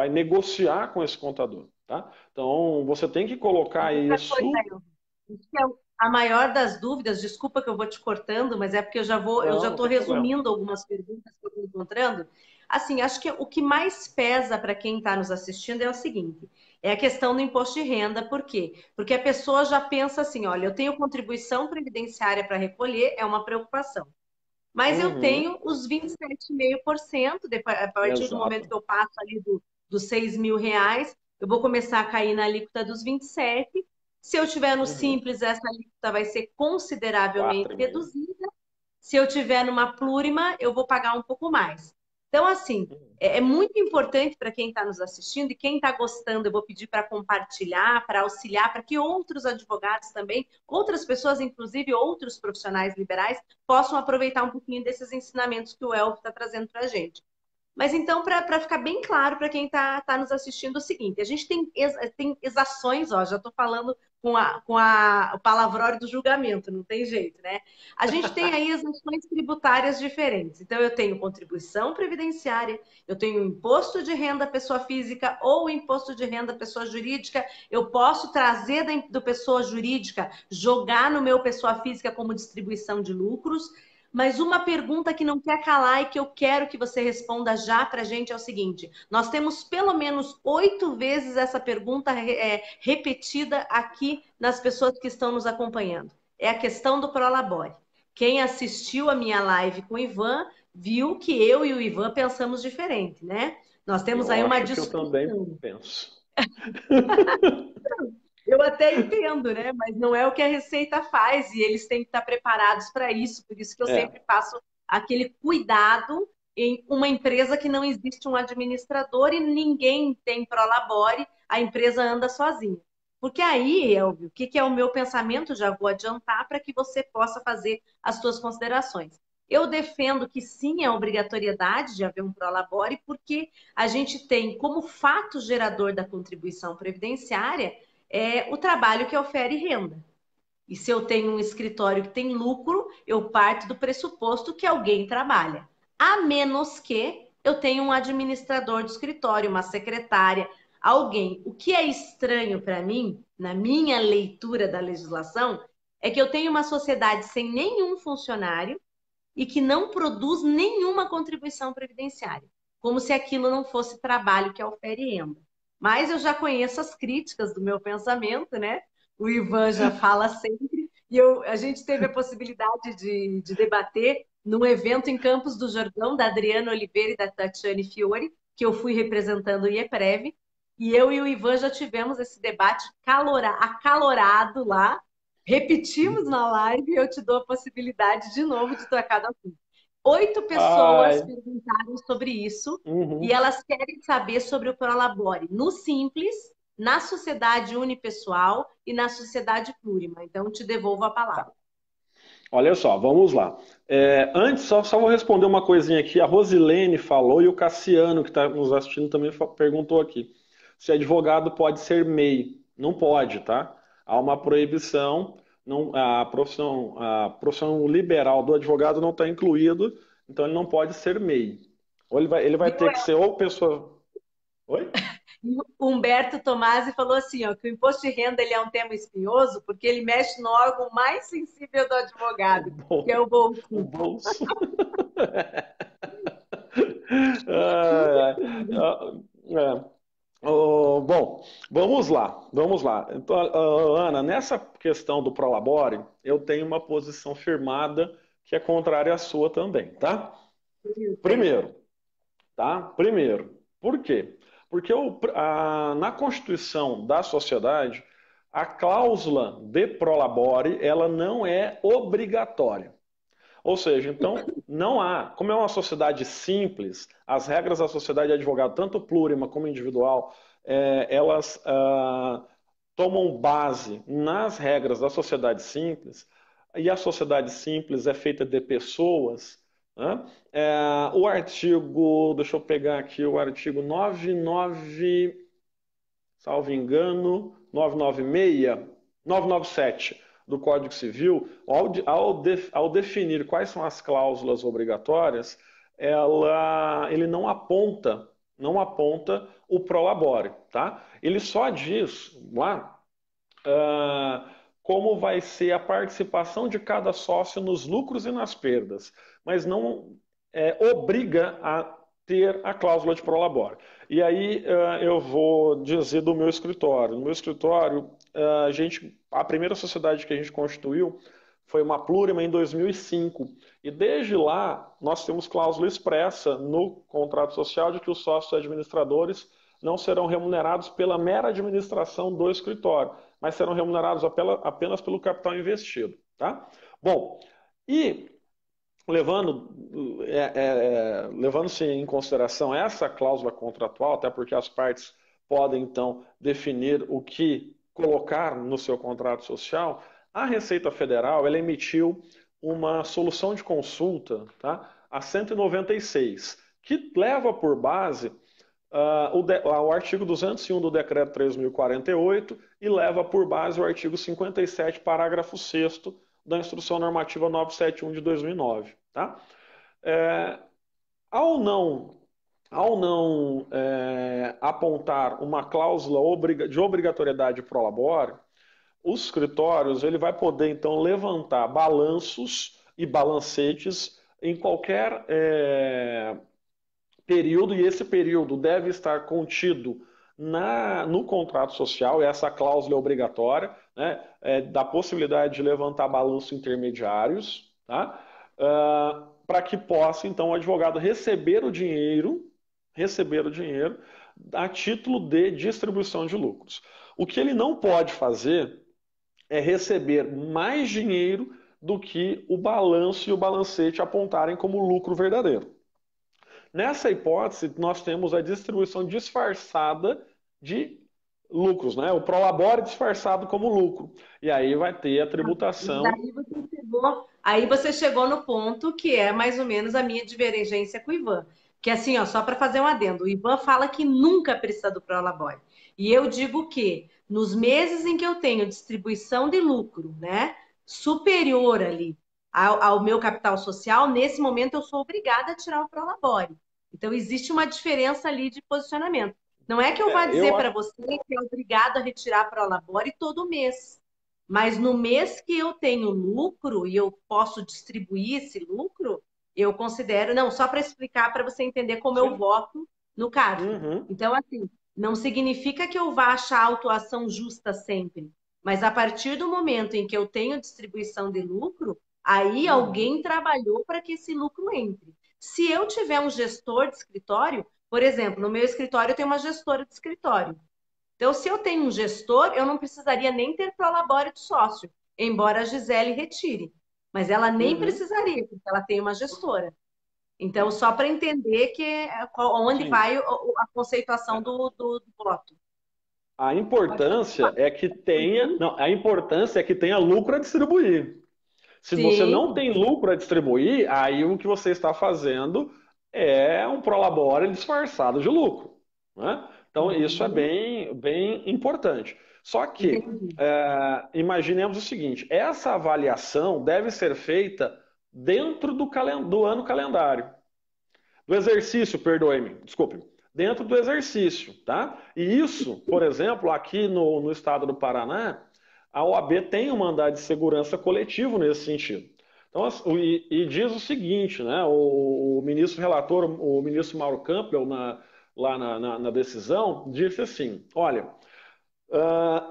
negociar com esse contador. Tá? Então você tem que colocar Outra coisa, isso. isso que é a maior das dúvidas, desculpa que eu vou te cortando, mas é porque eu já Não, não estou tem problema. resumindo algumas perguntas que eu estou encontrando. Assim, acho que o que mais pesa para quem está nos assistindo é o seguinte: é a questão do imposto de renda. Por quê? Porque a pessoa já pensa assim: olha, eu tenho contribuição previdenciária para recolher, é uma preocupação. Mas eu Uhum, tenho os 27,5%, a partir do momento exato. que eu passo ali dos R$ 6.000, eu vou começar a cair na alíquota dos 27. Se eu tiver no Uhum. simples, essa alíquota vai ser consideravelmente 4,5. reduzida. Se eu tiver numa plurima, eu vou pagar um pouco mais. Então, assim, Uhum. é muito importante para quem está nos assistindo e quem está gostando, eu vou pedir para compartilhar, para auxiliar, para que outros advogados também, outras pessoas, inclusive outros profissionais liberais, possam aproveitar um pouquinho desses ensinamentos que o Elvio está trazendo para a gente. Mas então, para ficar bem claro para quem está nos assistindo, é o seguinte: a gente tem exações, ó, já estou falando o palavrório do julgamento, não tem jeito, né? A gente tem aí exações tributárias diferentes. Então, eu tenho contribuição previdenciária, eu tenho imposto de renda pessoa física ou imposto de renda pessoa jurídica. Eu posso trazer do pessoa jurídica, jogar no meu pessoa física como distribuição de lucros. Mas uma pergunta que não quer calar e que eu quero que você responda já para a gente é o seguinte: nós temos pelo menos 8 vezes essa pergunta repetida aqui nas pessoas que estão nos acompanhando. É a questão do Prolabore. Quem assistiu a minha live com o Ivan viu que eu e o Ivan pensamos diferente, né? Nós temos Eu aí uma acho que eu também discussão. penso. Eu até entendo, né? Mas não é o que a Receita faz e eles têm que estar preparados para isso. Por isso que eu É, sempre faço aquele cuidado em uma empresa que não existe um administrador e ninguém tem prolabore, a empresa anda sozinha. Porque aí, Elvio, o que é o meu pensamento? Já vou adiantar para que você possa fazer as suas considerações. Eu defendo que sim, é obrigatoriedade de haver um prolabore, porque a gente tem como fato gerador da contribuição previdenciária o trabalho que ofere renda. E se eu tenho um escritório que tem lucro, eu parto do pressuposto que alguém trabalha. A menos que eu tenho um administrador de escritório, uma secretária, alguém. O que é estranho para mim, na minha leitura da legislação, é que eu tenho uma sociedade sem nenhum funcionário e que não produz nenhuma contribuição previdenciária, como se aquilo não fosse trabalho que ofere renda. Mas eu já conheço as críticas do meu pensamento, né? O Ivan já fala sempre, e a gente teve a possibilidade de debater num evento em Campos do Jordão, da Adriana Oliveira e da Tatiane Fiore, que eu fui representando o IEPREV, e eu e o Ivan já tivemos esse debate acalorado lá, repetimos na live e eu te dou a possibilidade de novo de trocar de assunto. 8 pessoas Ai, perguntaram sobre isso e uhum. elas querem saber sobre o Prolabore no Simples, na sociedade unipessoal e na sociedade plurima. Então, te devolvo a palavra. Tá. Olha só, vamos lá. Antes, só vou responder uma coisinha aqui. A Rosilene falou e o Cassiano, que está nos assistindo, também perguntou aqui. Se advogado pode ser MEI. Não pode, tá? Há uma proibição. Não, a profissão liberal do advogado não está incluído, então ele não pode ser MEI. Ou ele vai Viu? ter que ser ou pessoa. Oi? O Humberto Tomasi falou assim, ó, que o imposto de renda ele é um tema espinhoso porque ele mexe no órgão mais sensível do O, advogado, que é o bol- o bolso. bolso. Ai, ai. Bom, vamos lá, vamos lá. Então, Ana, nessa questão do Prolabore, eu tenho uma posição firmada que é contrária à sua também, tá? Primeiro, tá? Primeiro, por quê? Porque na Constituição da sociedade, a cláusula de Prolabore, ela não é obrigatória. Ou seja, então não há, como é uma sociedade simples, as regras da sociedade de advogado, tanto plurima como individual, elas tomam base nas regras da sociedade simples, e a sociedade simples é feita de pessoas. Né? O artigo, deixa eu pegar aqui o artigo 99, salvo engano, 996, 997 do Código Civil, ao definir quais são as cláusulas obrigatórias, ele não aponta o prolabore, tá? Ele só diz lá como vai ser a participação de cada sócio nos lucros e nas perdas, mas não obriga a ter a cláusula de prolabore. E aí eu vou dizer do meu escritório. No meu escritório, a primeira sociedade que a gente constituiu foi uma plurima em 2005. E desde lá, nós temos cláusula expressa no contrato social de que os sócios administradores não serão remunerados pela mera administração do escritório, mas serão remunerados apenas pelo capital investido. Tá? Bom, e levando-se em consideração essa cláusula contratual, até porque as partes podem, então, definir o que colocar no seu contrato social, a Receita Federal ela emitiu uma solução de consulta, tá, a 196, que leva por base o artigo 201 do Decreto 3.048 e leva por base o artigo 57, parágrafo 6º da Instrução Normativa 971 de 2009. Tá? É, ao não apontar uma cláusula de obrigatoriedade pro labore, os escritórios ele vai poder então levantar balanços e balancetes em qualquer período, e esse período deve estar contido no contrato social, e essa cláusula é obrigatória, né, da possibilidade de levantar balanços intermediários, tá? Para que possa, então, o advogado receber o dinheiro a título de distribuição de lucros. O que ele não pode fazer é receber mais dinheiro do que o balanço e o balancete apontarem como lucro verdadeiro. Nessa hipótese, nós temos a distribuição disfarçada de lucros, né? O prolabore disfarçado como lucro. E aí vai ter a tributação. Aí você chegou no ponto que é mais ou menos a minha divergência com o Ivan. Que assim, ó, só para fazer um adendo, o Ivan fala que nunca precisa do Prolabore. E eu digo que nos meses em que eu tenho distribuição de lucro, né, superior ali ao meu capital social, nesse momento eu sou obrigada a tirar o Prolabore. Então, existe uma diferença ali de posicionamento. Não é que eu vá Eu dizer para acho. você que é obrigado a retirar a Prolabore todo mês, mas no mês que eu tenho lucro e eu posso distribuir esse lucro, eu considero, não, só para explicar para você entender como eu Sim. voto no CARF. Uhum. Então, assim, não significa que eu vá achar a autuação justa sempre, mas a partir do momento em que eu tenho distribuição de lucro, aí Uhum. alguém trabalhou para que esse lucro entre. Se eu tiver um gestor de escritório, por exemplo, no meu escritório eu tenho uma gestora de escritório. Então, se eu tenho um gestor, eu não precisaria nem ter prolabore de sócio, embora a Gisele retire. Mas ela nem Uhum. precisaria, porque ela tem uma gestora. Então, só para entender onde Sim. vai a conceituação do voto. A Pode importância continuar. é que tenha, não, a importância é que tenha lucro a distribuir. Se você não Sim, tem lucro a distribuir, aí o que você está fazendo é um prolabore disfarçado de lucro, né? Então, isso é sim, bem, bem importante. Só que, entendi. imaginemos o seguinte: essa avaliação deve ser feita dentro do ano calendário. Do exercício, perdoe-me, desculpe. Dentro do exercício, tá? E isso, por exemplo, aqui no estado do Paraná, a OAB tem um mandado de segurança coletivo nesse sentido. Então, e diz o seguinte, né? O ministro relator, o ministro Mauro Campbell, lá na decisão, disse assim: olha,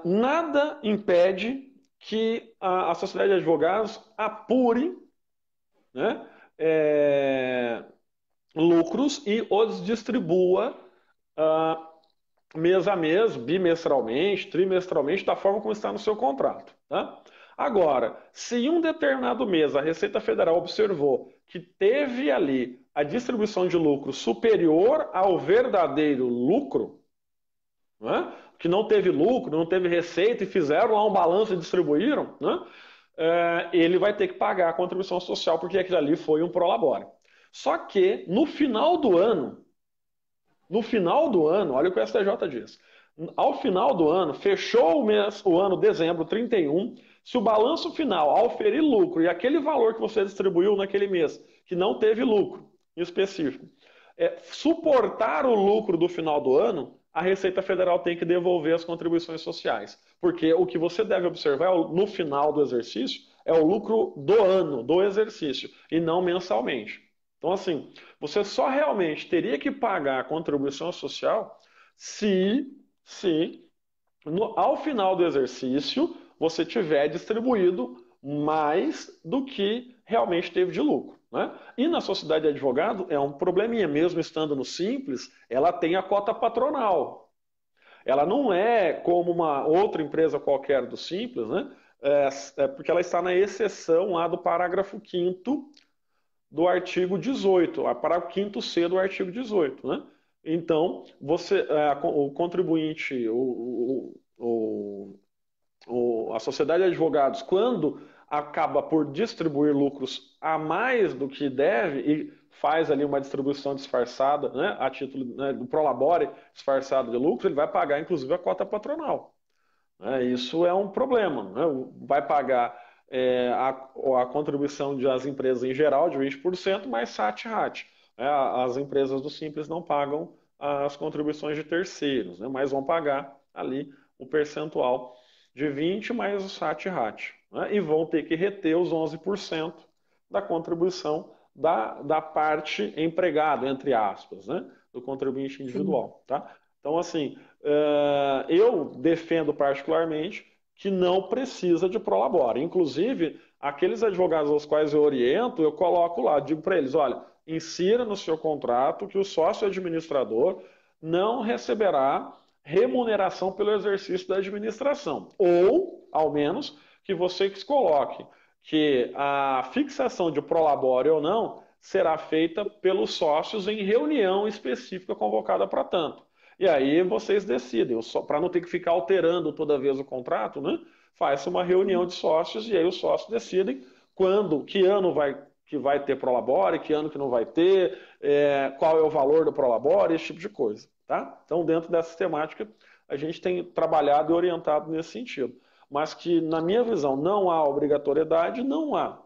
nada impede que a sociedade de advogados apure, né, é, lucros e os distribua uh, mês a mês, bimestralmente, trimestralmente, da forma como está no seu contrato. Tá? Agora, se em um determinado mês a Receita Federal observou que teve ali a distribuição de lucro superior ao verdadeiro lucro, né? Que não teve lucro, não teve receita e fizeram lá um balanço e distribuíram, né? Ele vai ter que pagar a contribuição social porque aquilo ali foi um prolabore. Só que no final do ano, olha o que o STJ diz. Ao final do ano, fechou o ano dezembro 31, se o balanço final auferir lucro e aquele valor que você distribuiu naquele mês, que não teve lucro em específico, suportar o lucro do final do ano, a Receita Federal tem que devolver as contribuições sociais. Porque o que você deve observar no final do exercício é o lucro do ano, do exercício, e não mensalmente. Então, assim, você só realmente teria que pagar a contribuição social se ao final do exercício você tiver distribuído mais do que realmente teve de lucro. Né? E na sociedade de advogado é um probleminha, mesmo estando no Simples, ela tem a cota patronal. Ela não é como uma outra empresa qualquer do Simples, né? Porque ela está na exceção lá do parágrafo 5º do artigo 18, parágrafo 5º C do artigo 18, né? Então, o contribuinte, a sociedade de advogados, quando acaba por distribuir lucros a mais do que deve e faz ali uma distribuição disfarçada, né, a título, né, do prolabore disfarçado de lucros, ele vai pagar inclusive a cota patronal. Né? Isso é um problema. Né? Vai pagar a contribuição das empresas em geral de 20%, mais SAT-RAT. Né? As empresas do Simples não pagam as contribuições de terceiros, né? Mas vão pagar ali o percentual de 20% mais o SAT-RAT. Né? E vão ter que reter os 11% da contribuição da parte empregado, entre aspas, né? Do contribuinte Sim. individual. Tá? Então, assim, eu defendo particularmente que não precisa de prolabore. Inclusive, aqueles advogados aos quais eu oriento, eu coloco lá, digo para eles, olha, insira no seu contrato que o sócio administrador não receberá remuneração pelo exercício da administração. Ou, ao menos, que você coloque que a fixação de prolabore ou não será feita pelos sócios em reunião específica convocada para tanto. E aí vocês decidem, para não ter que ficar alterando toda vez o contrato, né? Faz uma reunião de sócios e aí os sócios decidem quando, que ano que vai ter prolabore, que ano que não vai ter, qual é o valor do prolabore, esse tipo de coisa, tá? Então, dentro dessa temática, a gente tem trabalhado e orientado nesse sentido. Mas que, na minha visão, não há obrigatoriedade, não há.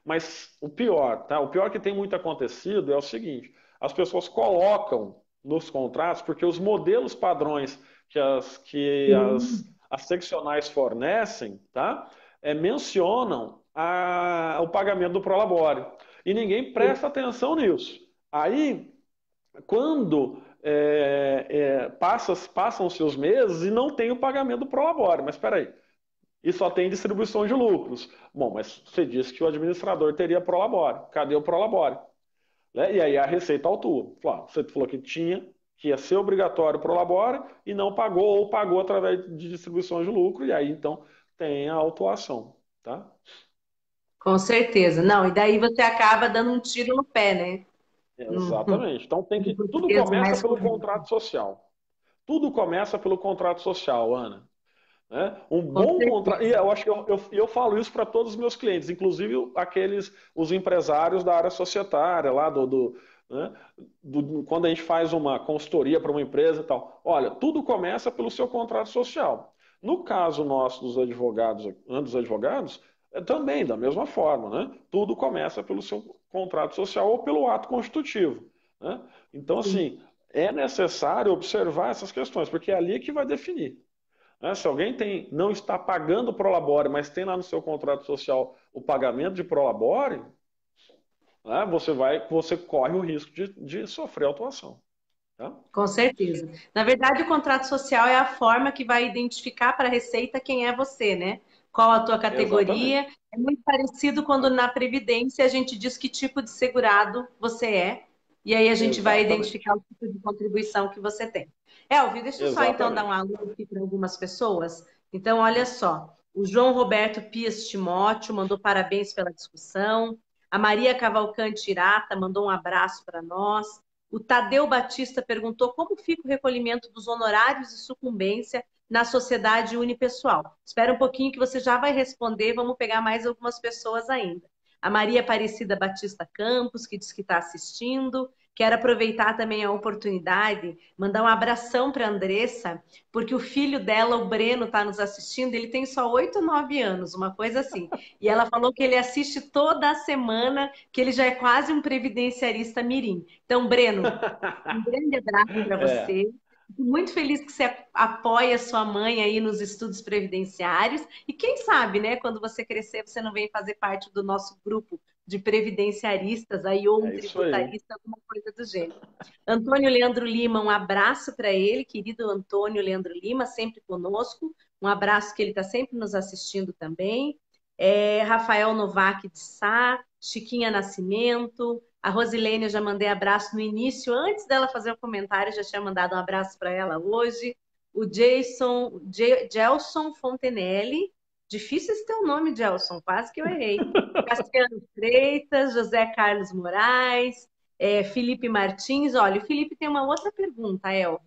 Mas o pior, tá? O pior que tem muito acontecido é o seguinte: as pessoas colocam nos contratos, porque os modelos padrões Sim. as seccionais fornecem, tá? Mencionam o pagamento do prolabore. E ninguém presta atenção nisso. Aí, quando passam-se os meses e não tem o pagamento do prolabore. Mas espera aí, e só tem distribuição de lucros. Bom, mas você disse que o administrador teria prolabore. Cadê o prolabore? Né? E aí a Receita autua. Você falou que tinha, que ia ser obrigatório prolabore e não pagou ou pagou através de distribuição de lucro, e aí então tem a autuação. Tá? Com certeza. Não, e daí você acaba dando um tiro no pé, né? No, Exatamente. Então tem no que. Tudo português começa mais pelo correto. contrato social. Tudo começa pelo contrato social, Ana. Né? Um Com bom contrato. E certeza. eu acho que eu falo isso para todos os meus clientes, inclusive os empresários da área societária, lá né? Quando a gente faz uma consultoria para uma empresa e tal. Olha, tudo começa pelo seu contrato social. No caso nosso dos advogados, também da mesma forma, né? Tudo começa pelo seu contrato social ou pelo ato constitutivo. Né? Então, Sim. assim, é necessário observar essas questões, porque é ali que vai definir. Né? Se alguém não está pagando prolabore, mas tem lá no seu contrato social o pagamento de prolabore, né, você corre o risco de sofrer autuação. Tá? Com certeza. Na verdade, o contrato social é a forma que vai identificar para a Receita quem é você, né? Qual a tua Exatamente. categoria. É muito parecido quando na Previdência a gente diz que tipo de segurado você é, e aí a gente vai Exatamente. identificar o tipo de contribuição que você tem. Elvio, deixa eu só então dar um Exatamente. alô aqui para algumas pessoas. Então, olha só, o João Roberto Pias Timóteo mandou parabéns pela discussão. A Maria Cavalcante Irata mandou um abraço para nós. O Tadeu Batista perguntou como fica o recolhimento dos honorários e sucumbência na sociedade unipessoal. Espera um pouquinho que você já vai responder, vamos pegar mais algumas pessoas ainda. A Maria Aparecida Batista Campos, que diz que está assistindo. Quero aproveitar também a oportunidade, mandar um abração para a Andressa, porque o filho dela, o Breno, está nos assistindo. Ele tem só 8 ou 9 anos, uma coisa assim. E ela falou que ele assiste toda a semana, que ele já é quase um previdenciarista mirim. Então, Breno, um grande abraço para É, você. Fico muito feliz que você apoia sua mãe aí nos estudos previdenciários. E quem sabe, né, quando você crescer, você não vem fazer parte do nosso grupo de previdenciaristas aí, ou um é isso aí. tributarista, alguma coisa do gênero. Antônio Leandro Lima, um abraço para ele, querido Antônio Leandro Lima, sempre conosco. Um abraço que ele está sempre nos assistindo também. Rafael Novak de Sá, Chiquinha Nascimento, a Rosilene, eu já mandei abraço no início, antes dela fazer o comentário, já tinha mandado um abraço para ela hoje. O Gelson Fontenelle, difícil esse teu nome, Gelson, quase que eu errei. Cassiano Freitas, José Carlos Moraes, Felipe Martins. Olha, o Felipe tem uma outra pergunta, El.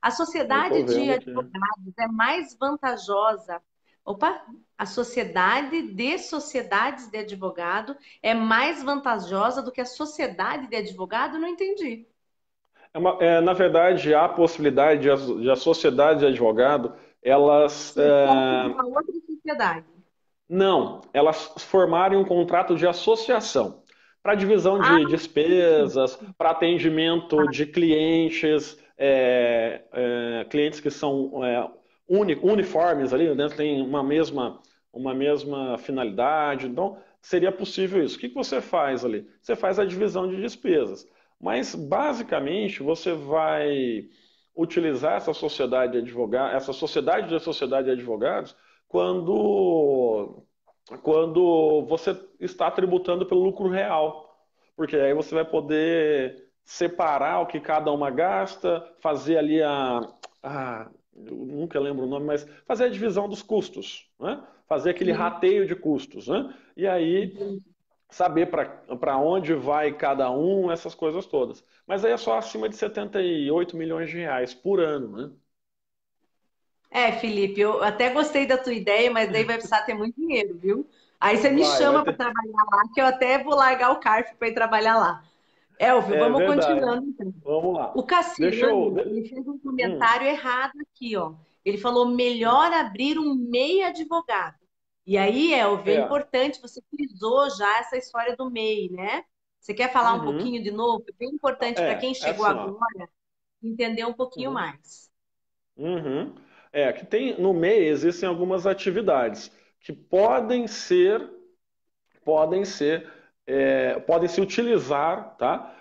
A Eu sociedade estou de vendo aqui. advogados é mais vantajosa. Opa, a sociedade de sociedades de advogado é mais vantajosa do que a sociedade de advogado? Não entendi. Na verdade, há a possibilidade de a sociedade de advogado, elas Ser sócio de uma outra sociedade. não, elas formarem um contrato de associação para divisão Ah, de despesas, para atendimento de clientes, clientes que são uniformes ali, dentro tem uma mesma finalidade. Então, seria possível isso. O que que você faz ali? Você faz a divisão de despesas. Mas, basicamente, você vai utilizar essa sociedade de sociedade de advogados quando, quando você está tributando pelo lucro real, porque aí você vai poder separar o que cada uma gasta, fazer ali eu nunca lembro o nome, mas fazer a divisão dos custos, né? Fazer aquele sim. rateio de custos, né? E aí saber para onde vai cada um, essas coisas todas. Mas aí é só acima de 78 milhões de reais por ano, né? Felipe, eu até gostei da tua ideia, mas daí vai precisar ter muito dinheiro, viu? Aí você me Vai chama para ter. trabalhar lá, que eu até vou largar o CARF para ir trabalhar lá. Elvio, É vamos verdade. continuando então. Vamos lá. O Deixa eu. Cassiano, ele fez um Hum, comentário errado aqui, ó. Ele falou hum. melhor abrir um MEI advogado. E aí, Elvio, é É, importante, você frisou já essa história do MEI, né? Você quer falar um Uhum. pouquinho de novo? É bem importante para quem É chegou assim, ó. agora entender um pouquinho Uhum. mais. Uhum. Que tem no MEI existem algumas atividades que podem se utilizar, tá,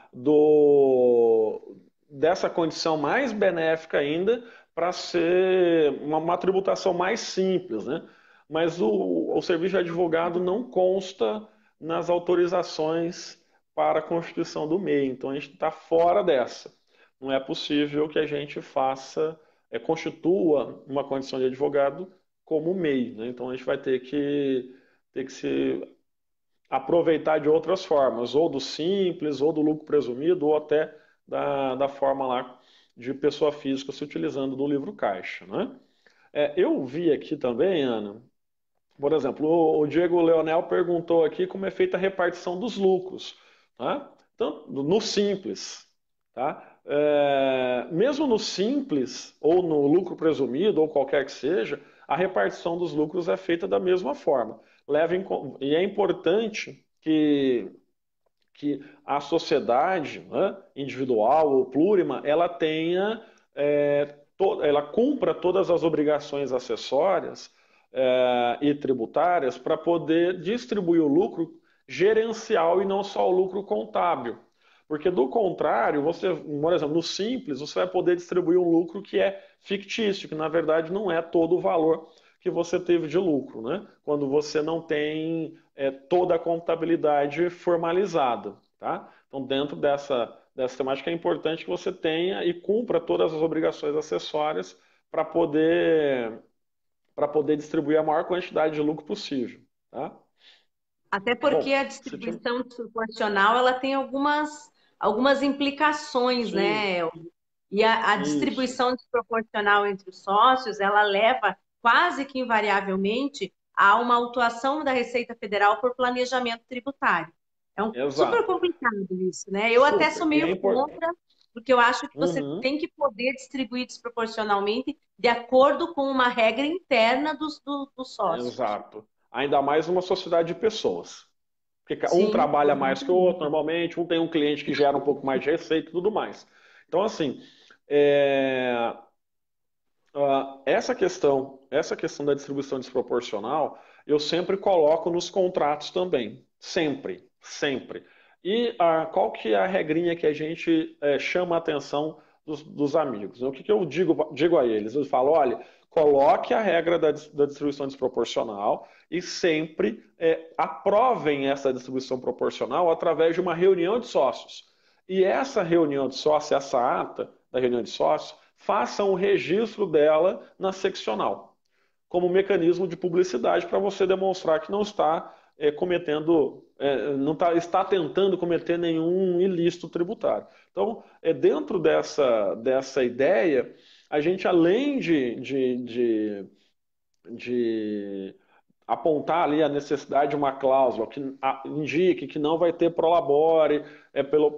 dessa condição mais benéfica ainda para ser uma tributação mais simples, né? Mas o serviço de advogado não consta nas autorizações para a constituição do MEI, então a gente está fora dessa. Não é possível que a gente constitua uma condição de advogado como MEI, né? Então a gente vai ter que se aproveitar de outras formas, ou do simples, ou do lucro presumido, ou até da forma lá de pessoa física se utilizando do livro caixa, né? Eu vi aqui também, Ana, por exemplo, o Diego Leonel perguntou aqui como é feita a repartição dos lucros, tá? Então, no simples, tá? Mesmo no simples, ou no lucro presumido, ou qualquer que seja, a repartição dos lucros é feita da mesma forma. E é importante que a sociedade, né, individual ou plurima, ela tenha, ela cumpra todas as obrigações acessórias e tributárias para poder distribuir o lucro gerencial e não só o lucro contábil. Porque do contrário, você, por exemplo, no simples, você vai poder distribuir um lucro que é fictício, que na verdade não é todo o valor que você teve de lucro, né? Quando você não tem toda a contabilidade formalizada, tá? Então, dentro dessa temática, é importante que você tenha e cumpra todas as obrigações acessórias para poder distribuir a maior quantidade de lucro possível, tá? Até porque Bom, a distribuição desproporcional ela tem algumas implicações, sim, né? E a isso, distribuição desproporcional entre os sócios, ela leva quase que invariavelmente a uma autuação da Receita Federal por planejamento tributário. É super exato, complicado isso, né? Eu até super. sou E é meio importante. contra, porque eu acho que você Uhum, tem que poder distribuir desproporcionalmente de acordo com uma regra interna dos sócios. exato. Ainda mais numa sociedade de pessoas. Porque um Sim, trabalha mais que o outro, exatamente. normalmente, um tem um cliente que gera um pouco mais de receita e tudo mais. Então, assim, é, essa questão da distribuição desproporcional, eu sempre coloco nos contratos também. Sempre, sempre. E qual que é a regrinha que a gente chama a atenção dos amigos? O que eu digo a eles? Eu falo, olha, coloque a regra da distribuição desproporcional e sempre aprovem essa distribuição proporcional através de uma reunião de sócios. E essa reunião de sócios, essa ata da reunião de sócios, faça um registro dela na seccional, como um mecanismo de publicidade para você demonstrar que não está cometendo, está tentando cometer nenhum ilícito tributário. Então, dentro dessa ideia, a gente, além de apontar ali a necessidade de uma cláusula que indique que não vai ter prolabore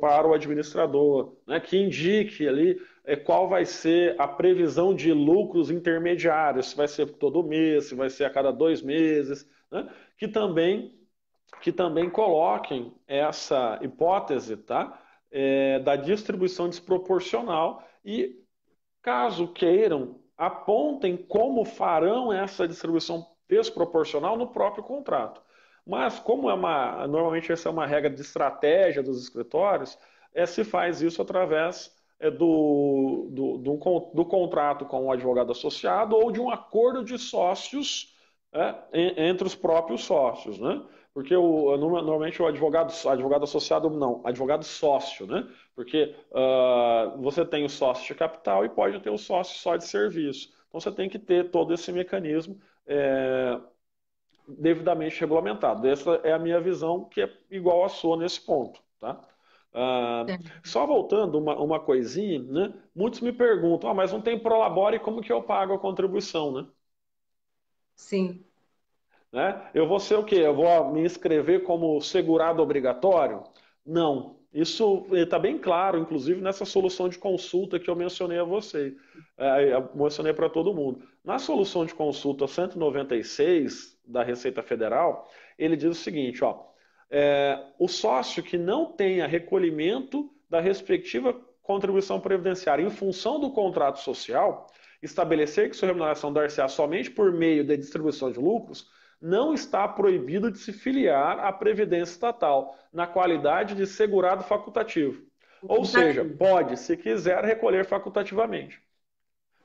para o administrador, né, que indique ali qual vai ser a previsão de lucros intermediários, se vai ser todo mês, se vai ser a cada 2 meses, né, que também, que também coloquem essa hipótese, tá, da distribuição desproporcional e, caso queiram, apontem como farão essa distribuição desproporcional no próprio contrato. Mas, como normalmente essa é uma regra de estratégia dos escritórios, se faz isso através do contrato com o advogado associado ou de um acordo de sócios entre os próprios sócios, né? Porque normalmente o advogado associado não, advogado sócio, né? Porque você tem o sócio de capital e pode ter o sócio só de serviço. Então você tem que ter todo esse mecanismo devidamente regulamentado. Essa é a minha visão, que é igual à sua nesse ponto, tá? Só voltando uma coisinha, né? Muitos me perguntam, mas não tem prolabore, como que eu pago a contribuição, né? Sim. Né? Eu vou ser o quê? Eu vou me inscrever como segurado obrigatório? Não. Isso está bem claro, inclusive nessa solução de consulta que eu mencionei a você. Eu mencionei para todo mundo. Na solução de consulta 196 da Receita Federal, ele diz o seguinte, ó, O sócio que não tenha recolhimento da respectiva contribuição previdenciária em função do contrato social, estabelecer que sua remuneração dar-se-á somente por meio da distribuição de lucros, não está proibido de se filiar à Previdência Estatal, na qualidade de segurado facultativo. Ou seja, pode, se quiser, recolher facultativamente.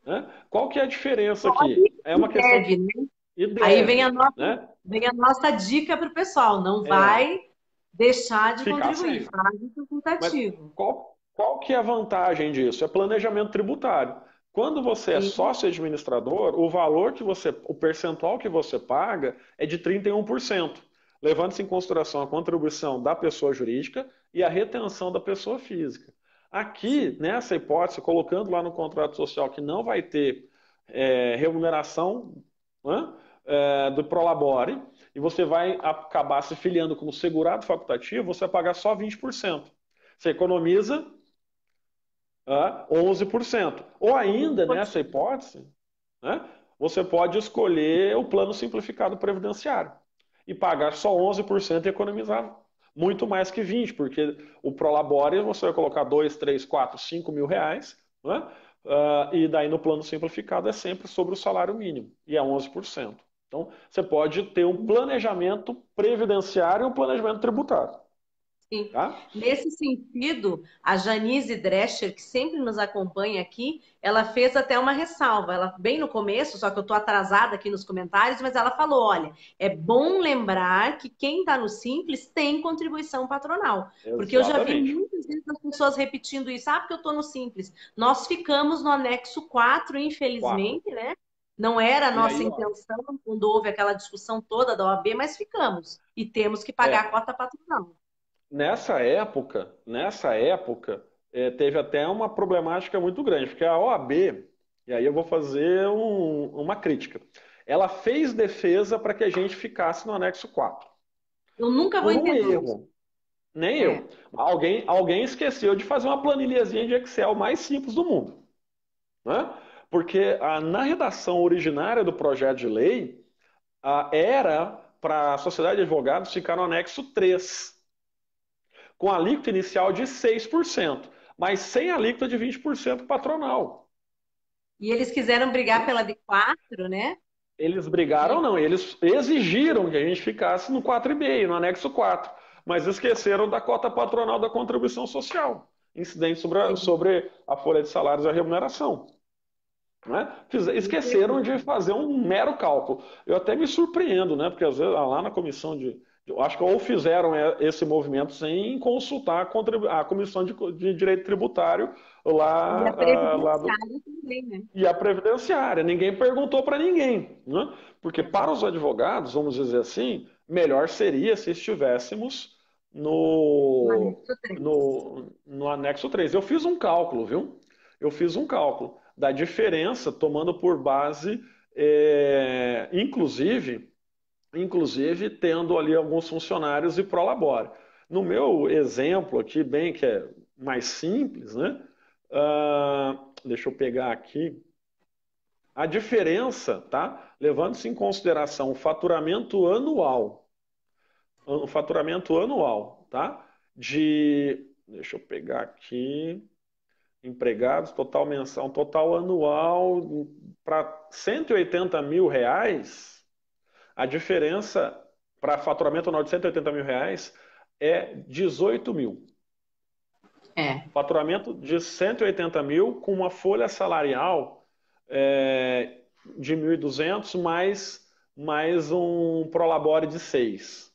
Né? Qual que é a diferença aqui? Pode É e uma questão deve, de... né? E Aí deve, né? vem a nossa dica para o pessoal, não É, vai deixar de ficar contribuir, sem. faz o Mas facultativo. qual que é a vantagem disso? É planejamento tributário. Quando você é Sim, sócio administrador, o valor que você, o percentual que você paga é de 31%, levando-se em consideração a contribuição da pessoa jurídica e a retenção da pessoa física. Aqui, sim. nessa hipótese, colocando lá no contrato social que não vai ter remuneração, né, do Prolabore, e você vai acabar se filiando como segurado facultativo, você vai pagar só 20%. Você economiza 11%. Ou ainda, nessa 11%. hipótese, né, você pode escolher o plano simplificado previdenciário e pagar só 11% e economizar muito mais que 20%, porque o Prolabore você vai colocar 2, 3, 4, 5 mil reais, né, e daí no plano simplificado é sempre sobre o salário mínimo, e é 11%. Então, você pode ter um planejamento previdenciário e um planejamento tributário. Sim. Tá? Nesse sentido, a Janise Drescher, que sempre nos acompanha aqui, ela fez até uma ressalva. Ela, bem no começo, só que eu estou atrasada aqui nos comentários, mas ela falou: olha, é bom lembrar que quem está no Simples tem contribuição patronal. Porque eu já vi Exatamente. muitas vezes as pessoas repetindo isso, porque eu estou no Simples. Nós ficamos no anexo 4, Quatro. infelizmente, né? Não era a E nossa aí, ó, intenção quando houve aquela discussão toda da OAB, mas ficamos. E temos que pagar a é, cota patronal. nessa época, teve até uma problemática muito grande, porque a OAB, e aí eu vou fazer uma crítica, ela fez defesa para que a gente ficasse no anexo 4 Eu nunca vou por um entender isso. erro. Nem É. eu. Alguém esqueceu de fazer uma planilhazinha de Excel mais simples do mundo, né? Porque na redação originária do projeto de lei, era para a sociedade de advogados ficar no anexo 3 com alíquota inicial de 6%, mas sem alíquota de 20% patronal. E eles quiseram brigar Né? pela de 4, né? Eles brigaram, E não, eles exigiram que a gente ficasse no 4,5, no anexo 4, mas esqueceram da cota patronal da contribuição social, incidente sobre a folha de salários e a remuneração. Né? Esqueceram de fazer um mero cálculo. Eu até me surpreendo, né? Porque às vezes lá na comissão eu acho que ou fizeram esse movimento sem consultar a comissão de direito tributário e a lá previdenciária também, né? e a previdenciária. Ninguém perguntou para ninguém, né? Porque para os advogados, vamos dizer assim, melhor seria se estivéssemos No no, anexo 3. no anexo 3. Eu fiz um cálculo, viu? Eu fiz um cálculo da diferença, tomando por base, inclusive tendo ali alguns funcionários e prolabore. No meu exemplo aqui, bem que é mais simples, né? Deixa eu pegar aqui. A diferença, tá? Levando-se em consideração o faturamento anual, tá? Deixa eu pegar aqui, empregados, total mensal, total anual, para 180 mil reais, a diferença para faturamento anual de 180 mil reais é 18 mil. É. Faturamento de 180 mil com uma folha salarial de 1.200 mais um prolabore de 6.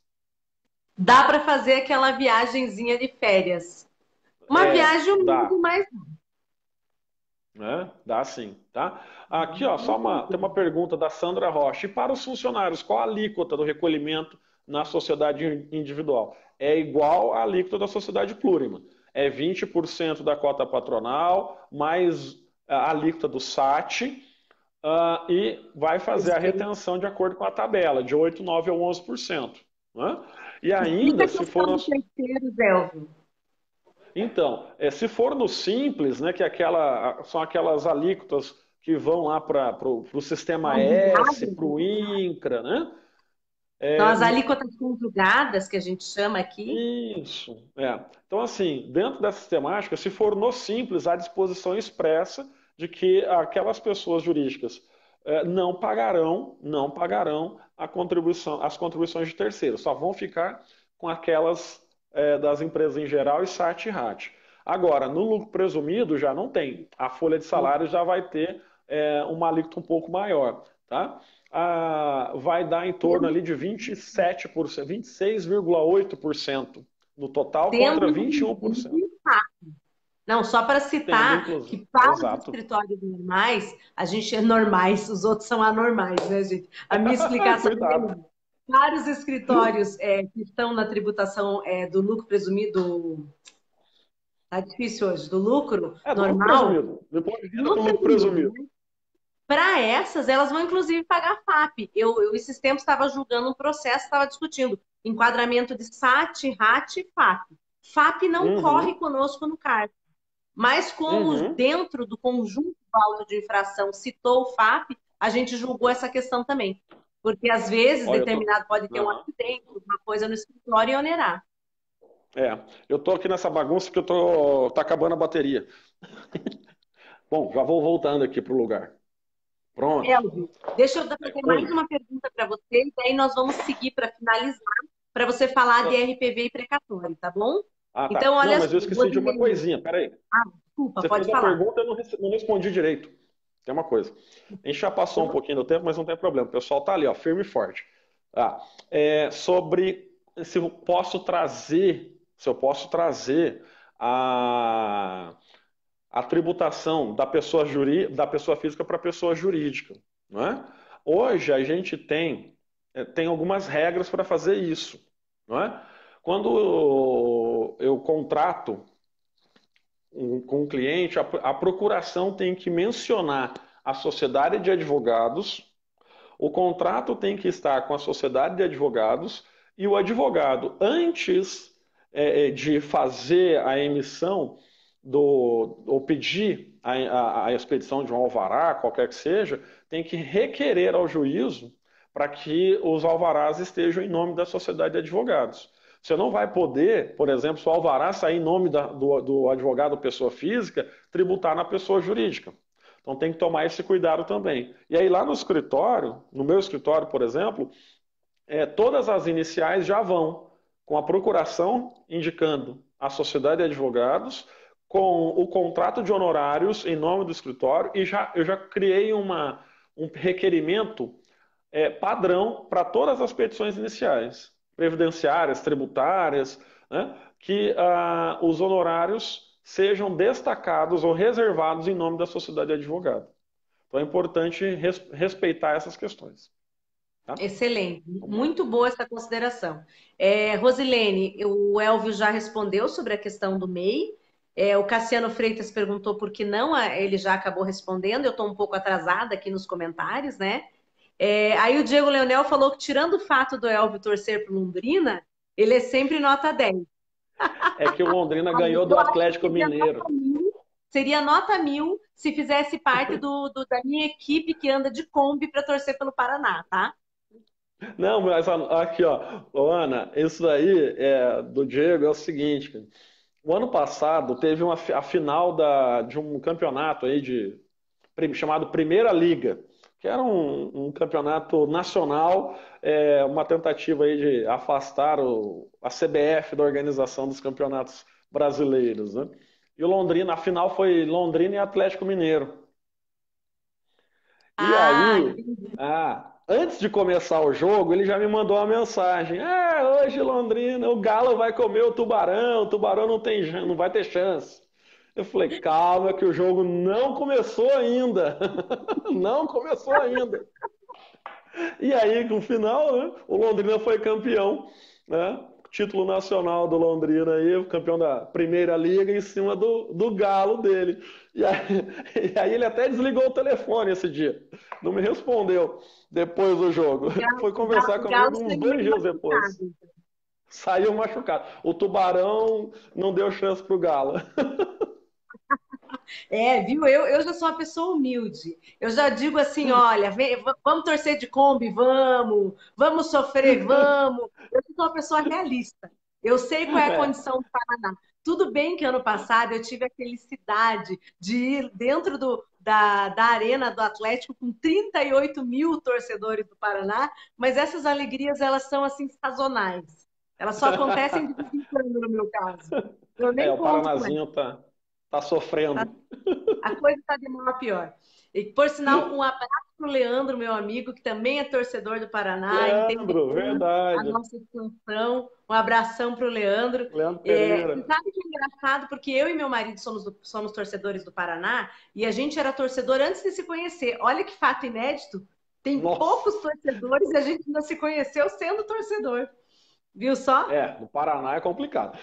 Dá para fazer aquela viagenzinha de férias. Uma viagem Dá, humilde, mas né? Dá sim, tá? Aqui, ó, tem uma pergunta da Sandra Rocha. E para os funcionários, qual a alíquota do recolhimento na sociedade individual? É igual à alíquota da sociedade plurima. É 20% da cota patronal, mais a alíquota do SAT, e vai fazer a retenção de acordo com a tabela, de 8, 9 ou 11%. Né? E explica ainda, a se questão for do terceiro, Elvio. então, se for no simples, né, que são aquelas alíquotas que vão lá para o sistema Não, S, viagem, para o INCRA, né? São as alíquotas conjugadas, que a gente chama aqui. Isso, é. Então, assim, dentro dessa temática, se for no simples, há disposição expressa de que aquelas pessoas jurídicas não pagarão as contribuições de terceiros, só vão ficar com aquelas das empresas em geral e SAT e RAT. Agora, no lucro presumido já não tem. A folha de salário já vai ter uma alíquota um pouco maior, tá? Vai dar em torno ali de 27%, 26,8% no total Tendo contra inclusive 21%. não, só para Tendo, citar inclusive. que para os Exato. escritórios normais, a gente é normais, os outros são anormais, né, gente? A minha explicação é Cuidado. melhor. Para os escritórios que estão na tributação do lucro presumido, tá difícil hoje, do lucro É do lucro normal, presumido. Depois de do renda do lucro lucro presumido, presumido. né? Para essas, elas vão inclusive pagar FAP. Eu esses tempos estava julgando um processo, estava discutindo enquadramento de SAT, RAT e FAP. FAP não corre Uhum, conosco no CARF. Mas como uhum. dentro do conjunto do auto de infração citou o FAP, a gente julgou essa questão também. Porque às vezes Olha, eu tô. determinado pode ter um Aham. acidente, uma coisa no escritório e onerar. Eu tô aqui nessa bagunça porque tá acabando a bateria. Bom, já vou voltando aqui pro lugar. Pronto. Elvio, deixa eu fazer mais Oi. uma pergunta para você, e daí nós vamos seguir para finalizar, para você falar de RPV e precatório, tá bom? Ah, tá. Então, Não, olha mas só, eu esqueci de uma Rosilene. coisinha. Peraí. Ah, desculpa, Você pode fez a falar. pergunta e eu não respondi direito. Tem uma coisa. A gente já passou um pouquinho do tempo, mas não tem problema. O pessoal tá ali, ó, firme e forte. Ah, sobre se eu posso trazer a tributação da pessoa física para a pessoa jurídica, não é? Hoje a gente tem algumas regras para fazer isso, não é? Quando eu contrato com o cliente, a procuração tem que mencionar a sociedade de advogados, o contrato tem que estar com a sociedade de advogados e o advogado, antes de fazer a emissão ou pedir a expedição de um alvará, qualquer que seja, tem que requerer ao juízo para que os alvarás estejam em nome da sociedade de advogados. Você não vai poder, por exemplo, se o alvará sair em nome do advogado pessoa física, tributar na pessoa jurídica. Então tem que tomar esse cuidado também. E aí lá no escritório, no meu escritório, por exemplo, todas as iniciais já vão com a procuração indicando a sociedade de advogados, com o contrato de honorários em nome do escritório e eu já criei um requerimento padrão para todas as petições iniciais, previdenciárias, tributárias, né, que os honorários sejam destacados ou reservados em nome da sociedade de advogado. Então é importante respeitar essas questões. Tá? Excelente, Vamos lá. muito boa essa consideração. Rosilene, o Elvio já respondeu sobre a questão do MEI. O Cassiano Freitas perguntou por que não, ele já acabou respondendo. Eu estou um pouco atrasada aqui nos comentários, né? Aí o Diego Leonel falou que, tirando o fato do Elvio torcer para Londrina, ele é sempre nota 10. É que o Londrina Aí ganhou do eu acho que Atlético Mineiro. seria nota 1000 se fizesse parte da minha equipe que anda de Kombi para torcer pelo Paraná, tá? Não, mas aqui, ó, ô, Ana, isso aí do Diego é o seguinte, cara. O ano passado teve a final de um campeonato aí chamado Primeira Liga, que era um campeonato nacional, uma tentativa aí de afastar a CBF da organização dos campeonatos brasileiros, né? E o Londrina, a final foi Londrina e Atlético Mineiro. E Ah, aí, antes de começar o jogo, ele já me mandou uma mensagem. Hoje Londrina, o Galo vai comer o Tubarão não vai ter chance. Eu falei, calma que o jogo não começou ainda. Não começou ainda. E aí, no final, né, o Londrina foi campeão, né? Título nacional do Londrina aí, campeão da Primeira Liga em cima do Galo dele. E aí, e aí ele até desligou o telefone esse dia. Não me respondeu depois do jogo. Foi conversar o Galo comigo uns saiu 2 dias depois. machucado. Saiu machucado. O Tubarão não deu chance pro Galo. Viu? Eu já sou uma pessoa humilde. Eu já digo assim, olha, vamos torcer de Kombi, vamos sofrer, vamos. Eu sou uma pessoa realista. Eu sei qual é a É, condição do Paraná. Tudo bem que ano passado eu tive a felicidade de ir dentro da arena do Atlético com 38 mil torcedores do Paraná, mas essas alegrias, elas são assim sazonais. Elas só acontecem de vez em quando, no meu caso. Eu nem o conto com Paranazinho tá sofrendo. a coisa está de mal a pior. E, por sinal, um abraço para o Leandro, meu amigo, que também é torcedor do Paraná, entende Leandro, bem a verdade. nossa situação. Um abração para o Leandro. Leandro Você Pereira. sabe que é engraçado, porque eu e meu marido somos torcedores do Paraná, e a gente era torcedor antes de se conhecer. Olha que fato inédito. Tem Nossa. poucos torcedores e a gente ainda se conheceu sendo torcedor. Viu só? No Paraná é complicado.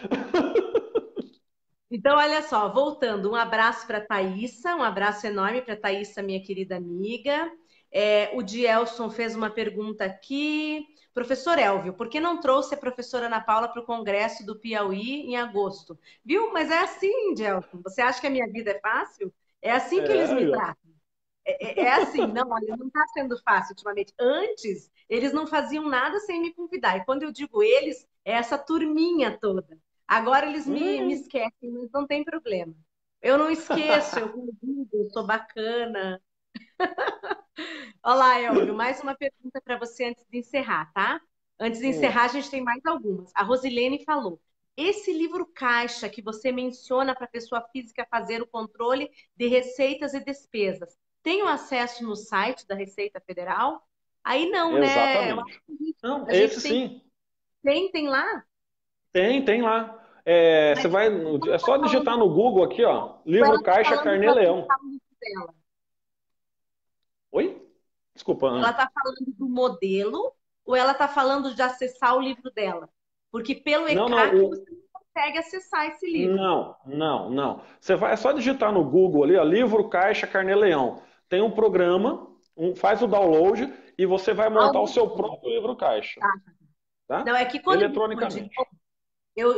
Então, olha só, voltando, um abraço para a Thaísa, um abraço enorme para a Thaísa, minha querida amiga. O Dielson fez uma pergunta aqui. Professor Elvio, por que não trouxe a professora Ana Paula para o Congresso do Piauí em agosto? Viu? Mas é assim, Dielson. Você acha que a minha vida é fácil? É assim que eles me Aí, ó. tratam. É assim, não, olha, não está sendo fácil ultimamente. Antes, eles não faziam nada sem me convidar. E quando eu digo eles, é essa turminha toda. Agora eles me Hum. esquecem, mas não tem problema. Eu não esqueço, eu convido, eu sou bacana. Olá, Elvio, mais uma pergunta para você antes de encerrar, tá? Antes de encerrar, a gente tem mais algumas. A Rosilene falou: esse livro caixa que você menciona para a pessoa física fazer o controle de receitas e despesas, tem o acesso no site da Receita Federal? Aí não, né? Eu acho Exatamente. Não, que a gente esse sim. tem lá. Tem lá. Você Mas vai. ela É está só falando, digitar no Google aqui, ó. ou Livro ela está Caixa falando Carnê para Leão. acessar o livro dela. Oi? Desculpa, Ela Ana. está falando do modelo ou ela está falando de acessar o livro dela? Porque pelo Não, não. ECAC você não consegue acessar esse livro. Não. É só digitar no Google ali, ó, Livro Caixa Carnê Leão. Tem um programa, faz o download e você vai Ah, montar o seu próprio livro caixa, tá. Não, tá? é que quando eu digo de Eletronicamente.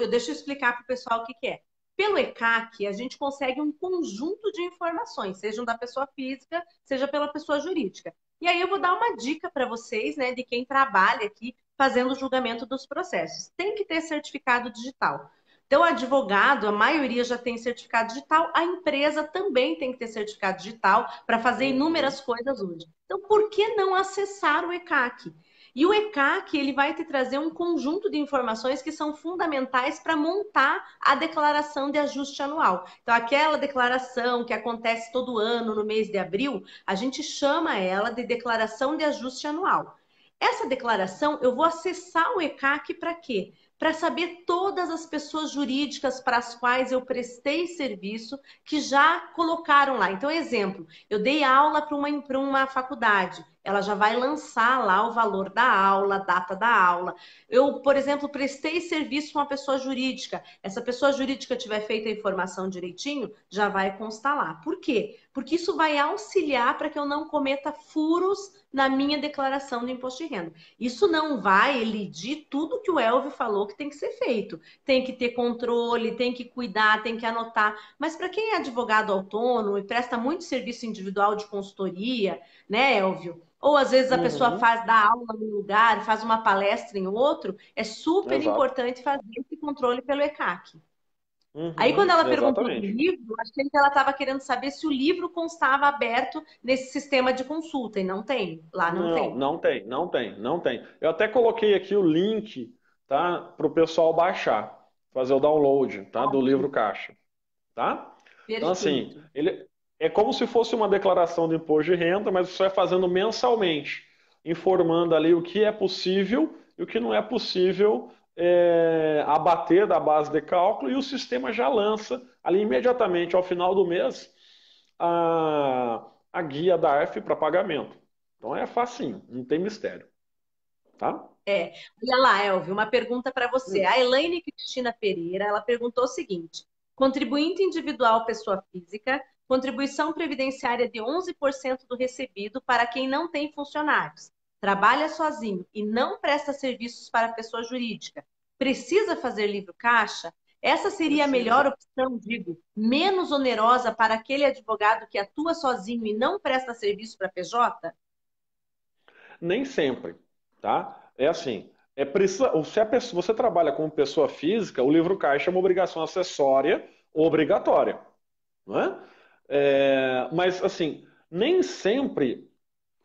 deixa eu explicar para o pessoal o que, que é. Pelo ECAC, a gente consegue um conjunto de informações, sejam da pessoa física, seja pela pessoa jurídica. E aí eu vou dar uma dica para vocês, né, de quem trabalha aqui fazendo o julgamento dos processos. Tem que ter certificado digital. Então, o advogado, a maioria já tem certificado digital, a empresa também tem que ter certificado digital para fazer Uhum. inúmeras coisas hoje. Então, por que não acessar o ECAC? E o ECAC ele vai te trazer um conjunto de informações que são fundamentais para montar a declaração de ajuste anual. Então, aquela declaração que acontece todo ano no mês de abril, a gente chama ela de declaração de ajuste anual. Essa declaração, eu vou acessar o ECAC para quê? Para saber todas as pessoas jurídicas para as quais eu prestei serviço que já colocaram lá. Então, exemplo, eu dei aula para uma faculdade, ela já vai lançar lá o valor da aula, a data da aula. Eu, por exemplo, prestei serviço para uma pessoa jurídica. Essa pessoa jurídica tiver feito a informação direitinho, já vai constar lá. Por quê? Porque isso vai auxiliar para que eu não cometa furos na minha declaração de imposto de renda. Isso não vai elidir tudo que o Elvio falou que tem que ser feito. Tem que ter controle, tem que cuidar, tem que anotar. Mas para quem é advogado autônomo e presta muito serviço individual de consultoria, né, Elvio? Ou às vezes a pessoa Uhum. faz dá aula num lugar, faz uma palestra em outro, é super Exato. importante fazer esse controle pelo ECAC. Aí, quando Uhum. ela perguntou do Exatamente. livro, achei que ela estava querendo saber se o livro constava aberto nesse sistema de consulta, e não tem. Lá não Não, tem. não tem. Eu até coloquei aqui o link, tá, para o pessoal baixar, fazer o download, tá, do livro caixa, tá? Então, assim, Perfeito. ele é como se fosse uma declaração de imposto de renda, mas você vai fazendo mensalmente, informando ali o que é possível e o que não é possível abater da base de cálculo, e o sistema já lança ali imediatamente ao final do mês a guia da ARF para pagamento. Então é facinho, não tem mistério, tá? Olha lá, Elvio, uma pergunta para você. Hum. A Elaine Cristina Pereira, ela perguntou o seguinte: contribuinte individual pessoa física, contribuição previdenciária de 11% do recebido para quem não tem funcionários, trabalha sozinho e não presta serviços para pessoa jurídica, precisa fazer livro caixa? Essa seria a melhor Precisa. opção, digo, menos onerosa para aquele advogado que atua sozinho e não presta serviço para PJ? Nem sempre, tá? É assim, se a você trabalha como pessoa física, o livro caixa é uma obrigação acessória obrigatória, não é? Mas assim, nem sempre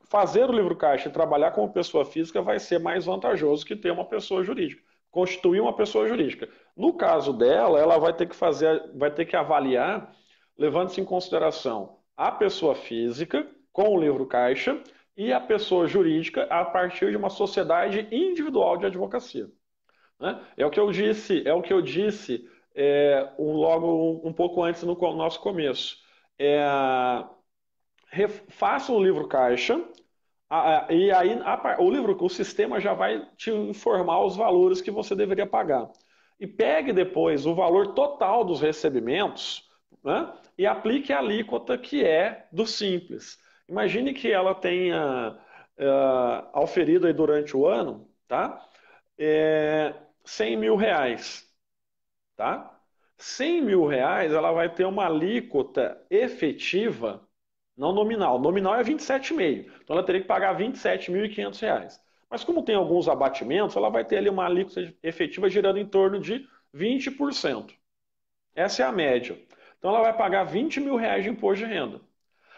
fazer o livro caixa e trabalhar como pessoa física vai ser mais vantajoso que ter uma pessoa jurídica, constituir uma pessoa jurídica. No caso dela, ela vai ter que avaliar, levando-se em consideração a pessoa física com o livro caixa e a pessoa jurídica a partir de uma sociedade individual de advocacia. Né? Logo um pouco antes no nosso começo. É, Faça o livro caixa, e aí o sistema já vai te informar os valores que você deveria pagar. E pegue depois o valor total dos recebimentos, né, e aplique a alíquota que é do Simples. Imagine que ela tenha auferido aí durante o ano, tá? 100 mil reais, tá? 100 mil reais ela vai ter uma alíquota efetiva, não nominal. Nominal é 27,5. Então ela teria que pagar 27.500 reais. Mas como tem alguns abatimentos, ela vai ter ali uma alíquota efetiva girando em torno de 20%. Essa é a média. Então ela vai pagar 20 mil reais de imposto de renda.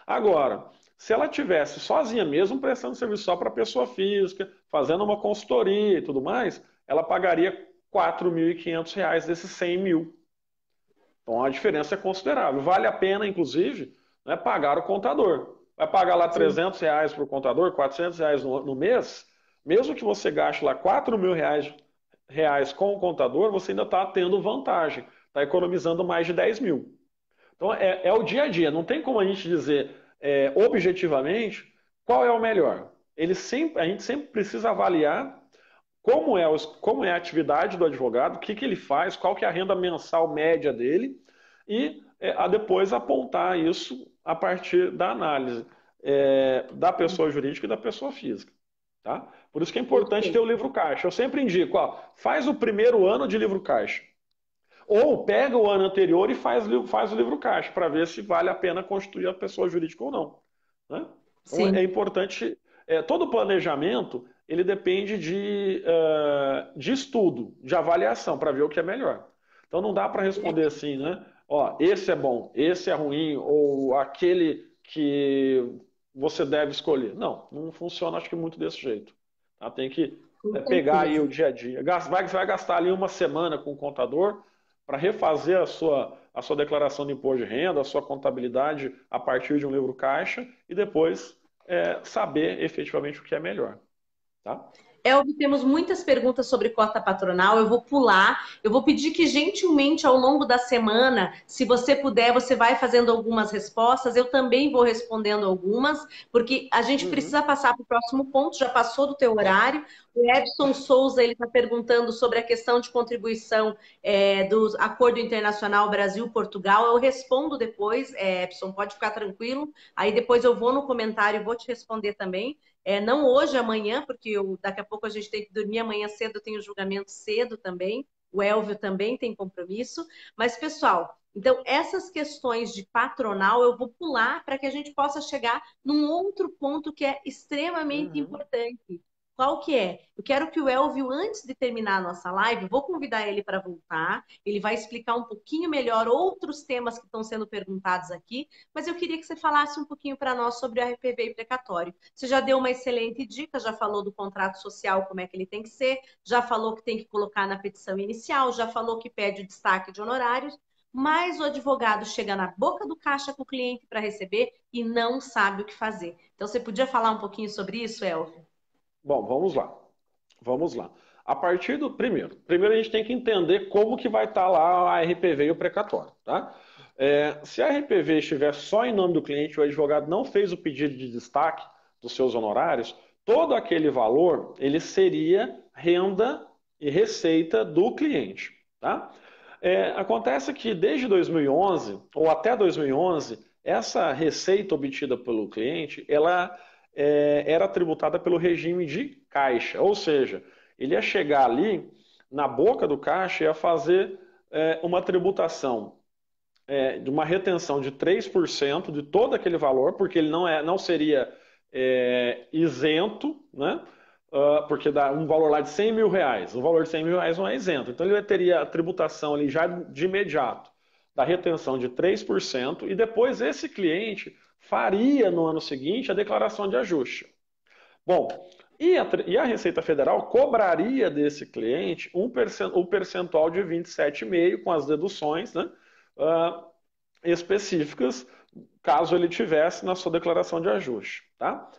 Agora, se ela tivesse sozinha mesmo, prestando serviço só para pessoa física, fazendo uma consultoria e tudo mais, ela pagaria 4.500 reais desses 100 mil. Então a diferença é considerável. Vale a pena, inclusive, né, pagar o contador. Vai pagar lá Sim. 300 reais para o contador, 400 reais no mês, mesmo que você gaste lá 4 mil reais com o contador, você ainda está tendo vantagem, está economizando mais de 10 mil. Então é o dia a dia, não tem como a gente dizer objetivamente qual é o melhor. A gente sempre precisa avaliar como é a atividade do advogado, o que, que ele faz, qual que é a renda mensal média dele e a depois apontar isso a partir da análise da pessoa jurídica e da pessoa física. Tá? Por isso que é importante ter o Perfeito. livro caixa. Eu sempre indico, ó, faz o primeiro ano de livro caixa. Ou pega o ano anterior e faz o livro caixa para ver se vale a pena constituir a pessoa jurídica ou não. Né? Então é Sim. importante. Todo planejamento ele depende de estudo, de avaliação, para ver o que é melhor. Então não dá para responder assim, né? Ó, esse é bom, esse é ruim, ou aquele que você deve escolher. Não, não funciona, acho que muito desse jeito. Tá? Tem que Com pegar aí certeza. o dia a dia. Você vai gastar ali uma semana com o contador para refazer a sua declaração de imposto de renda, a sua contabilidade a partir de um livro caixa e depois saber efetivamente o que é melhor. Tá? Elvio, temos muitas perguntas sobre cota patronal. Eu vou pular. Eu vou pedir que, gentilmente, ao longo da semana, se você puder, você vai fazendo algumas respostas. Eu também vou respondendo algumas, porque a gente Uhum. precisa passar para o próximo ponto. Já passou do teu horário. O Edson Souza ele está perguntando sobre a questão de contribuição do Acordo Internacional Brasil-Portugal. Eu respondo depois, Edson, pode ficar tranquilo. Aí depois eu vou no comentário e vou te responder também. Não hoje, amanhã, porque daqui a pouco a gente tem que dormir, amanhã cedo eu tenho julgamento cedo também, o Elvio também tem compromisso. Mas, pessoal, então essas questões de patronal eu vou pular para que a gente possa chegar num outro ponto que é extremamente Uhum. importante. Qual que é? Eu quero que o Elvio, antes de terminar a nossa live, vou convidar ele para voltar. Ele vai explicar um pouquinho melhor outros temas que estão sendo perguntados aqui, mas eu queria que você falasse um pouquinho para nós sobre o RPV e precatório. Você já deu uma excelente dica, já falou do contrato social, como é que ele tem que ser, já falou que tem que colocar na petição inicial, já falou que pede o destaque de honorários, mas o advogado chega na boca do caixa com o cliente para receber e não sabe o que fazer. Então, você podia falar um pouquinho sobre isso, Elvio? Bom, vamos lá. Vamos lá. A partir do primeiro a gente tem que entender como que vai estar lá a RPV e o precatório, tá? Se a RPV estiver só em nome do cliente, o advogado não fez o pedido de destaque dos seus honorários, todo aquele valor ele seria renda e receita do cliente, tá? Acontece que desde 2011 ou até 2011 essa receita obtida pelo cliente ela era tributada pelo regime de caixa, ou seja, ele ia chegar ali na boca do caixa e ia fazer uma tributação de uma retenção de 3% de todo aquele valor, porque ele não seria isento, né? Porque dá um valor lá de R$ 100.000. O valor de R$ 100.000 não é isento. Então ele teria a tributação ali já de imediato da retenção de 3% e depois esse cliente faria no ano seguinte a declaração de ajuste. Bom, e a Receita Federal cobraria desse cliente o percentual de 27,5% com as deduções, né, específicas, caso ele tivesse na sua declaração de ajuste. Tá?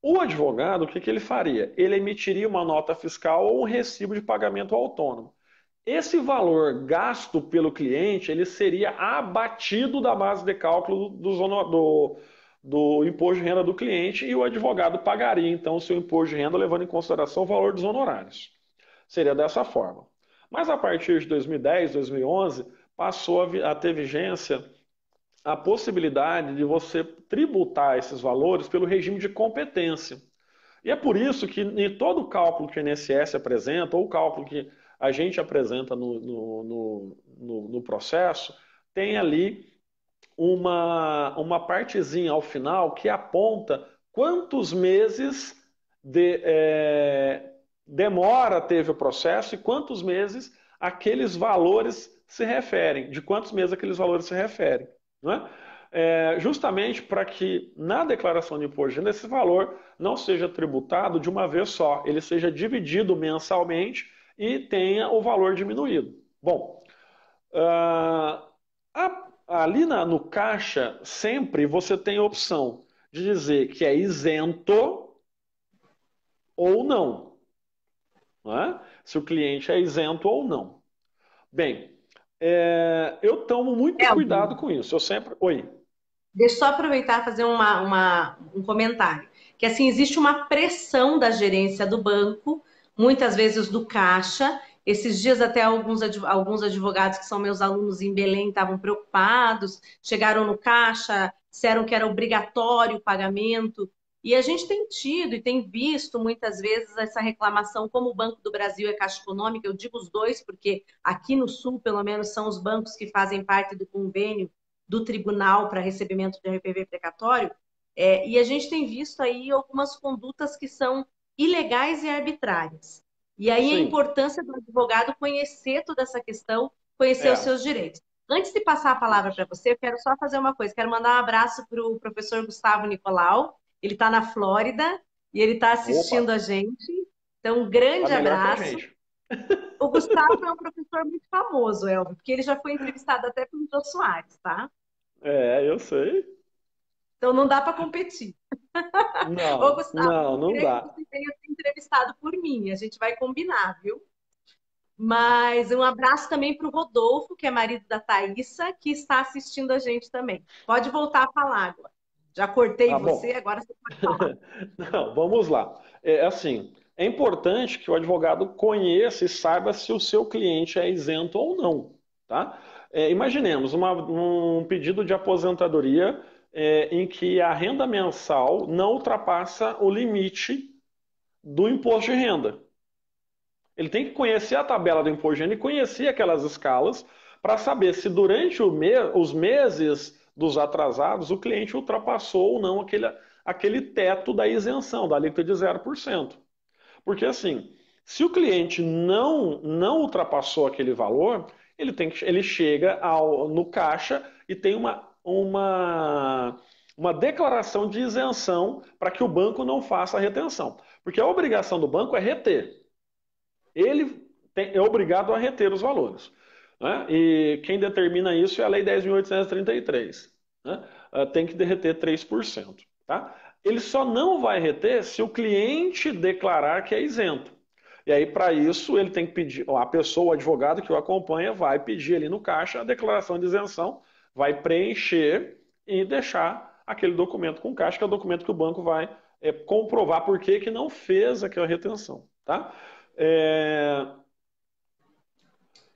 O advogado, o que ele faria? Ele emitiria uma nota fiscal ou um recibo de pagamento autônomo. Esse valor gasto pelo cliente, ele seria abatido da base de cálculo do imposto de renda do cliente e o advogado pagaria, então, o seu imposto de renda levando em consideração o valor dos honorários. Seria dessa forma. Mas a partir de 2010, 2011, passou a ter vigência a possibilidade de você tributar esses valores pelo regime de competência. E é por isso que em todo o cálculo que o INSS apresenta, ou o cálculo que a gente apresenta no processo, tem ali uma partezinha ao final que aponta quantos meses demora teve o processo e quantos meses aqueles valores se referem, de quantos meses aqueles valores se referem. Não é? Justamente para que na declaração de imposto de renda esse valor não seja tributado de uma vez só, ele seja dividido mensalmente e tenha o valor diminuído. Bom, ali no caixa, sempre você tem a opção de dizer que é isento ou não. Não é? Se o cliente é isento ou não. Bem, eu tomo muito cuidado com isso. Eu sempre. Oi. Deixa eu só aproveitar e fazer um comentário. Que assim, existe uma pressão da gerência do banco, muitas vezes do caixa. Esses dias até alguns advogados que são meus alunos em Belém estavam preocupados, chegaram no caixa, disseram que era obrigatório o pagamento. E a gente tem tido e tem visto muitas vezes essa reclamação, como o Banco do Brasil é Caixa Econômica, eu digo os dois, porque aqui no Sul, pelo menos, são os bancos que fazem parte do convênio do tribunal para recebimento de RPV precatório, e a gente tem visto aí algumas condutas que são ilegais e arbitrárias. E aí Sim. a importância do advogado conhecer toda essa questão, conhecer os seus direitos. Antes de passar a palavra para você, eu quero só fazer uma coisa, quero mandar um abraço para o professor Gustavo Nicolau, ele está na Flórida e ele está assistindo a gente, então um grande abraço. O Gustavo é um professor muito famoso, Elvio, porque ele já foi entrevistado até pelo Jô Soares, tá? Eu sei. Então não dá para competir. Não, Ô, Gustavo, não dá. que você tenha sido entrevistado por mim, a gente vai combinar, viu? Mas um abraço também para o Rodolfo, que é marido da Thaísa, que está assistindo a gente também. Pode voltar a falar agora. Já cortei você, agora você pode falar. Não, vamos lá. Assim, é importante que o advogado conheça e saiba se o seu cliente é isento ou não, tá? Imaginemos um pedido de aposentadoria em que a renda mensal não ultrapassa o limite do imposto de renda. Ele tem que conhecer a tabela do imposto de renda e conhecer aquelas escalas para saber se durante os meses dos atrasados o cliente ultrapassou ou não aquele teto da isenção, da alíquota de 0%. Porque assim, se o cliente não ultrapassou aquele valor, ele chega no caixa e tem uma declaração de isenção para que o banco não faça a retenção. Porque a obrigação do banco é reter. Ele é obrigado a reter os valores. Né? E quem determina isso é a Lei 10.833. Né? Tem que reter 3%. Tá? Ele só não vai reter se o cliente declarar que é isento. E aí, para isso, ele tem que pedir, a pessoa, o advogado que o acompanha, vai pedir ali no caixa a declaração de isenção, vai preencher e deixar aquele documento com o caixa, que é o documento que o banco vai comprovar por que não fez aquela retenção. Tá?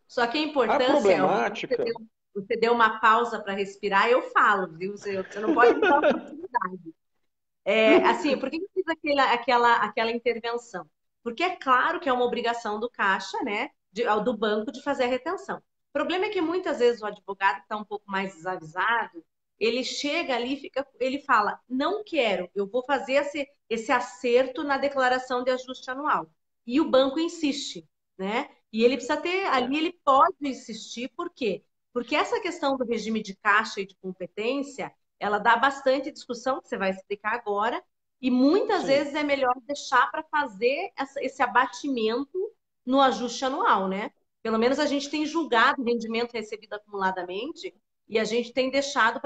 Só que a importância, a problemática... você deu uma pausa para respirar, eu falo, viu? Você não pode me dar a oportunidade. Assim, por que eu fiz aquela intervenção? Porque é claro que é uma obrigação do caixa, né, do banco, de fazer a retenção. O problema é que muitas vezes o advogado está um pouco mais desavisado, ele chega ali, ele fala, não quero, eu vou fazer esse acerto na declaração de ajuste anual. E o banco insiste, né? E ele precisa ter, É, ali ele pode insistir, por quê? Porque essa questão do regime de caixa e de competência, ela dá bastante discussão, que você vai explicar agora, e muitas sim. vezes é melhor deixar para fazer esse abatimento no ajuste anual, né? Pelo menos a gente tem julgado o rendimento recebido acumuladamente e a gente tem deixado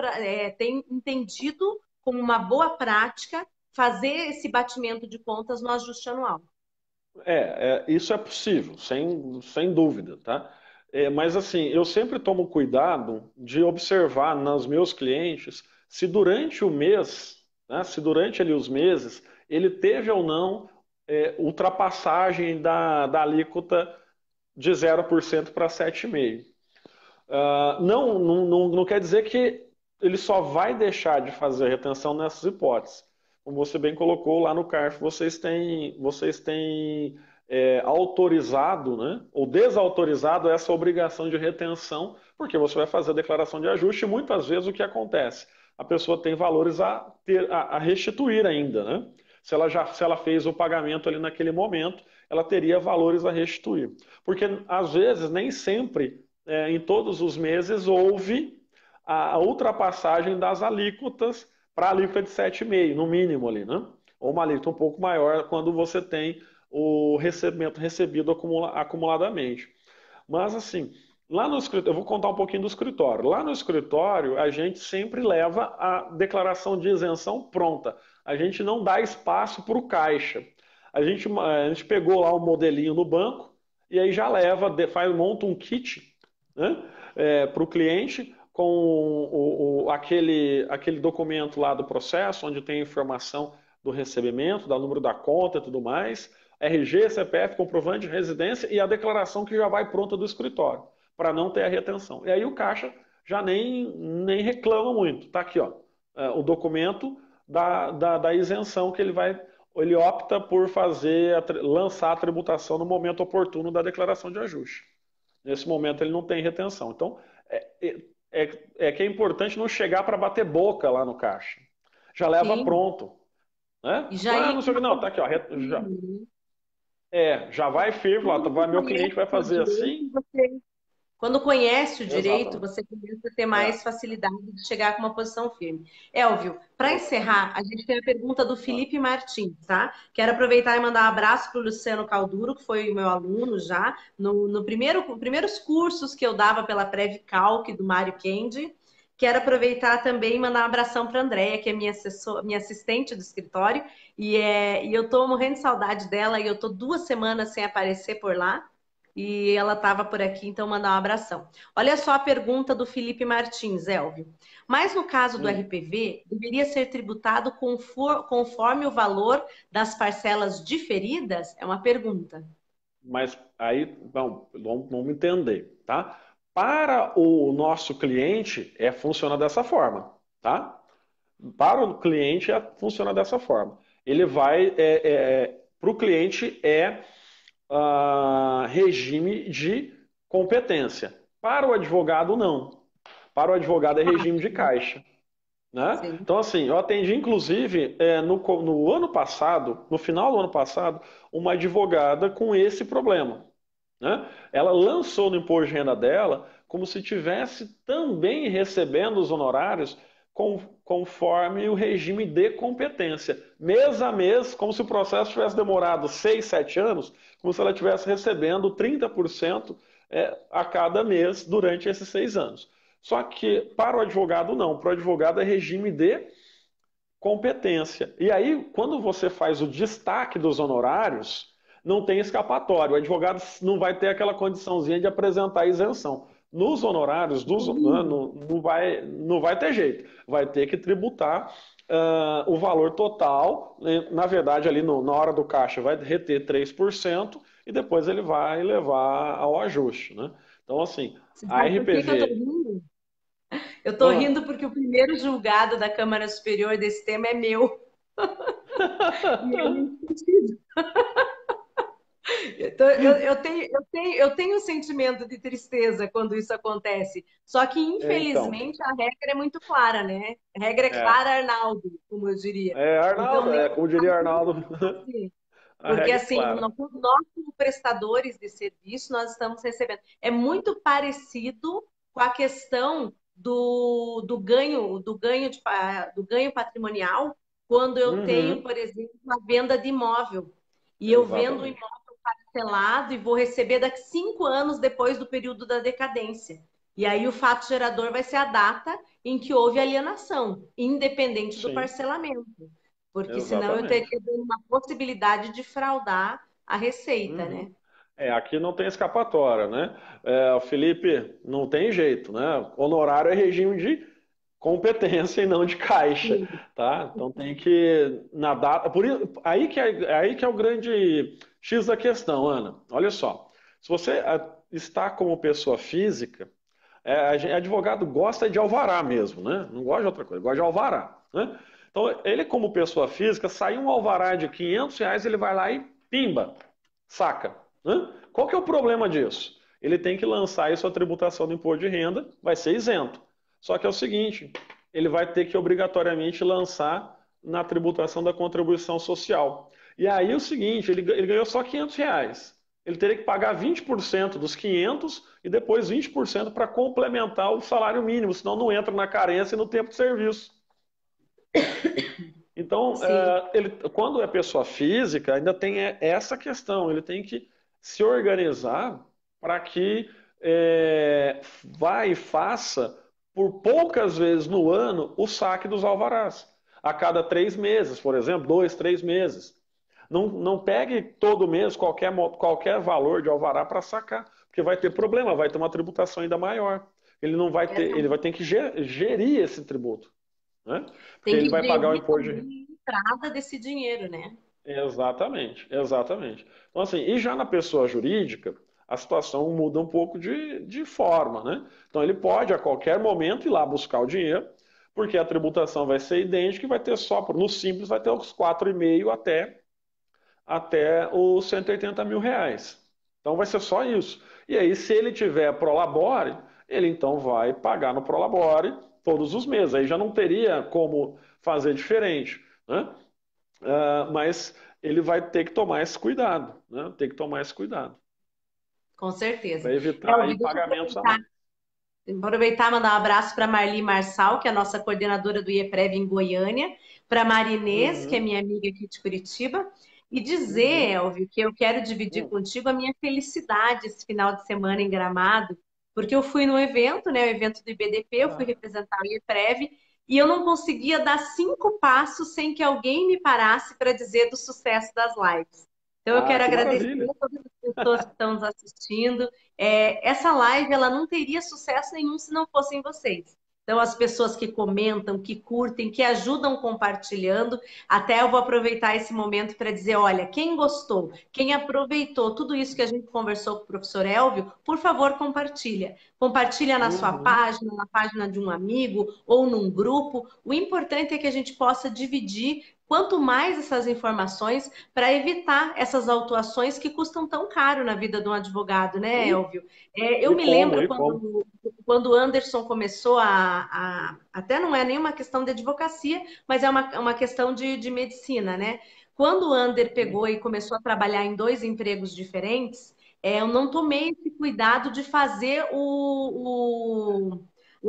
tem entendido como uma boa prática fazer esse batimento de contas no ajuste anual. Isso é possível, sem dúvida, tá? Mas assim, eu sempre tomo cuidado de observar nos meus clientes se durante o mês, né, se durante ali os meses, ele teve ou não ultrapassagem da alíquota de 0% para 7,5%. Não quer dizer que ele só vai deixar de fazer retenção nessas hipóteses. Como você bem colocou lá no CARF, vocês têm autorizado, né, ou desautorizado essa obrigação de retenção, porque você vai fazer a declaração de ajuste e muitas vezes o que acontece? A pessoa tem valores a restituir ainda, né? Se ela fez o pagamento ali naquele momento, ela teria valores a restituir. Porque às vezes nem sempre em todos os meses houve a ultrapassagem das alíquotas para a alíquota de 7,5, no mínimo ali, né? Ou uma alíquota um pouco maior quando você tem o recebimento recebido acumuladamente. Mas assim, lá no escritório, eu vou contar um pouquinho do escritório. Lá no escritório, a gente sempre leva a declaração de isenção pronta. A gente não dá espaço para o caixa. A gente pegou lá um modelinho no banco e aí já leva, monta um kit, né, para o cliente com aquele documento lá do processo, onde tem a informação do recebimento, do número da conta e tudo mais, RG, CPF, comprovante de residência e a declaração que já vai pronta do escritório, para não ter a retenção. E aí o caixa já nem reclama muito. Está aqui, ó, o documento da isenção que ele opta por lançar a tributação no momento oportuno da declaração de ajuste. Nesse momento ele não tem retenção. Então, que é importante não chegar para bater boca lá no caixa. Já leva Sim, pronto. Né? e já ir Não com sei o que, uma não, tá posição aqui, ó. Já, firme, né? já vai firme, lá, Quando meu cliente conhece vai o fazer assim. direito, quando conhece o direito, Exatamente. você começa a ter É. mais facilidade de chegar com uma posição firme. Elvio, para encerrar, Exatamente. a gente tem a pergunta do Ah, Felipe Martins, tá? Quero aproveitar e mandar um abraço para o Luciano Calduro, que foi o meu aluno já, no primeiros cursos que eu dava pela Previcalc do Mário Kendi. Quero aproveitar também e mandar um abração para a Andréia, que é minha assistente do escritório, e eu estou morrendo de saudade dela, e eu estou 2 semanas sem aparecer por lá. E ela estava por aqui, então mandar um abração. Olha só a pergunta do Felipe Martins, Elvio. Mas no caso do hum. RPV, deveria ser tributado conforme o valor das parcelas diferidas? É uma pergunta. Mas aí, vamos entender, tá? Para o nosso cliente, funciona dessa forma, tá? Para o cliente, funciona dessa forma. Ele vai, para o cliente, regime de competência. Para o advogado, não. Para o advogado é regime de caixa. Né? Sim. Então, assim, eu atendi, inclusive, no ano passado, no final do ano passado, uma advogada com esse problema. Né? Ela lançou no imposto de renda dela como se tivesse também recebendo os honorários conforme o regime de competência. Mês a mês, como se o processo tivesse demorado 6, 7 anos, como se ela estivesse recebendo 30% a cada mês durante esses 6 anos. Só que para o advogado não, para o advogado é regime de competência. E aí, quando você faz o destaque dos honorários, não tem escapatório. O advogado não vai ter aquela condiçãozinha de apresentar isenção. Nos honorários, não vai ter jeito. Vai ter que tributar o valor total. Né? Na verdade, ali na hora do caixa, vai reter 3% e depois ele vai levar ao ajuste. Né? Então, assim, Você a sabe por que que eu estou RPV. rindo? Eu estou Ah, rindo porque o primeiro julgado da Câmara Superior desse tema é meu. E eu Então, eu tenho um sentimento de tristeza quando isso acontece. Só que, Então, infelizmente, a regra é muito clara, né? A regra é é, clara, Arnaldo, como eu diria. Então, Arnaldo, nesse como diria caso, Arnaldo, sim. a Porque, regra é assim, clara. nós, como prestadores de serviço, nós estamos recebendo. É muito parecido com a questão do ganho patrimonial, quando eu tenho, Uhum, por exemplo, a venda de imóvel. E eu vendo um exatamente. imóvel parcelado e vou receber daqui 5 anos depois do período da decadência. E aí o fato gerador vai ser a data em que houve alienação, independente do Sim, parcelamento. Porque senão eu teria exatamente. uma possibilidade de fraudar a receita, Uhum. né? Aqui não tem escapatória, né? O Felipe, não tem jeito, né? Honorário é regime de competência e não de caixa, Sim, tá? Então tem que na data, aí que é o grande X da questão, Ana. Olha só, se você está como pessoa física, advogado gosta de alvará mesmo, né? Não gosta de outra coisa, gosta de alvará, né? Então ele como pessoa física, sai um alvará de R$ 500, ele vai lá e pimba, saca, né? Qual que é o problema disso? Ele tem que lançar aí sua tributação do imposto de renda, vai ser isento. Só que é o seguinte, ele vai ter que obrigatoriamente lançar na tributação da contribuição social. E aí é o seguinte, ele ganhou só R$ 500. Ele teria que pagar 20% dos 500 e depois 20% para complementar o salário mínimo, senão não entra na carência e no tempo de serviço. Então, sim. quando é pessoa física, ainda tem essa questão, ele tem que se organizar para que vá e faça por poucas vezes no ano o saque dos alvarás. A cada 3 meses, por exemplo, 2, 3 meses. Não pegue todo mês qualquer valor de alvará para sacar, porque vai ter problema, vai ter uma tributação ainda maior. Ele não vai ter, Essa é ele vai ter que gerir esse tributo, né? Porque Tem ele que vai pagar o gerir imposto de... também a entrada desse dinheiro, né? Exatamente, exatamente. Então, assim, e já na pessoa jurídica, a situação muda um pouco de forma, né? Então, ele pode a qualquer momento ir lá buscar o dinheiro, porque a tributação vai ser idêntica e vai ter só, no simples, vai ter os 4,5 até os R$ 180 mil. Então, vai ser só isso. E aí, se ele tiver Prolabore, ele então vai pagar no Prolabore todos os meses. Aí já não teria como fazer diferente, né? Mas ele vai ter que tomar esse cuidado, né? Tem que tomar esse cuidado Com certeza. para evitar aí Elvi, deixa eu pagamentos a mais. aproveitar e mandar um abraço para Marli Marçal, que é a nossa coordenadora do IEPREV em Goiânia, para Marinês, que é Uhum, minha amiga aqui de Curitiba, e dizer, uhum, Elvio, que eu quero dividir uhum. contigo a minha felicidade esse final de semana em Gramado, porque eu fui no evento, né, o evento do IBDP, eu fui Ah, representar o IEPREV, e eu não conseguia dar 5 passos sem que alguém me parasse para dizer do sucesso das lives. Então, eu quero que agradecer maravilha. a todas as pessoas que estão nos assistindo. Essa live ela não teria sucesso nenhum se não fossem vocês. Então, as pessoas que comentam, que curtem, que ajudam compartilhando. Até eu vou aproveitar esse momento para dizer: olha, quem gostou, quem aproveitou tudo isso que a gente conversou com o professor Elvio, por favor, compartilha. Compartilha na sua Uhum. página, na página de um amigo ou num grupo. O importante é que a gente possa dividir quanto mais essas informações para evitar essas autuações que custam tão caro na vida de um advogado, né, E, Elvio? Eu e me como, lembro e como? quando o Anderson começou até não é nenhuma questão de advocacia, mas é uma questão de medicina, né? Quando o Ander pegou e começou a trabalhar em 2 empregos diferentes, eu não tomei esse cuidado de fazer o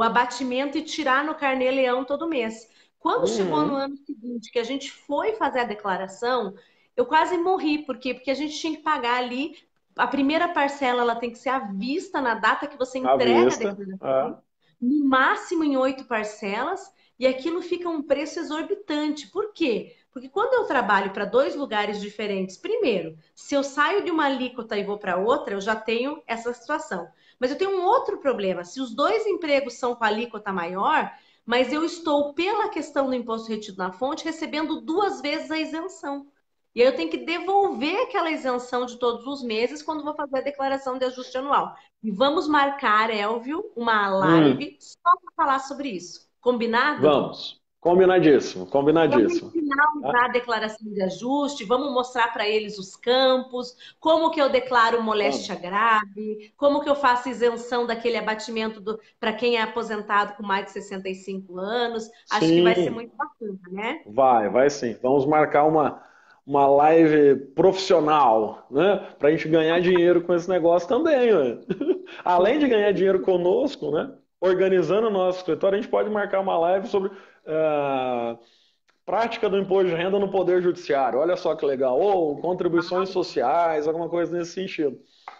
abatimento e tirar no carnê-leão todo mês. Quando chegou no Uhum. ano seguinte, que a gente foi fazer a declaração, eu quase morri. Por quê? Porque a gente tinha que pagar ali. A primeira parcela ela tem que ser à vista na data que você À entrega a vista. declaração, no máximo em 8 parcelas, e aquilo fica um preço exorbitante. Por quê? Porque quando eu trabalho para 2 lugares diferentes, primeiro, se eu saio de uma alíquota e vou para outra, eu já tenho essa situação. Mas eu tenho um outro problema. Se os 2 empregos são com alíquota maior, mas eu estou, pela questão do imposto retido na fonte, recebendo 2 vezes a isenção. E aí eu tenho que devolver aquela isenção de todos os meses quando vou fazer a declaração de ajuste anual. E vamos marcar, Elvio, uma Hum. live só para falar sobre isso. Combinado? Vamos. Combinadíssimo, Vamos combinadíssimo. ensinar a Tá? usar a declaração de ajuste, vamos mostrar para eles os campos, como que eu declaro moléstia Vamos. grave, como que eu faço isenção daquele abatimento para quem é aposentado com mais de 65 anos. Acho que vai ser Sim, muito bacana, né? vai sim. Vamos marcar uma live profissional, né? Para a gente ganhar dinheiro com esse negócio também, ué. Além de ganhar dinheiro conosco, né? Organizando o nosso escritório, a gente pode marcar uma live sobre ah, prática do imposto de renda no Poder Judiciário. Olha só que legal. Ou contribuições sociais, alguma coisa nesse sentido.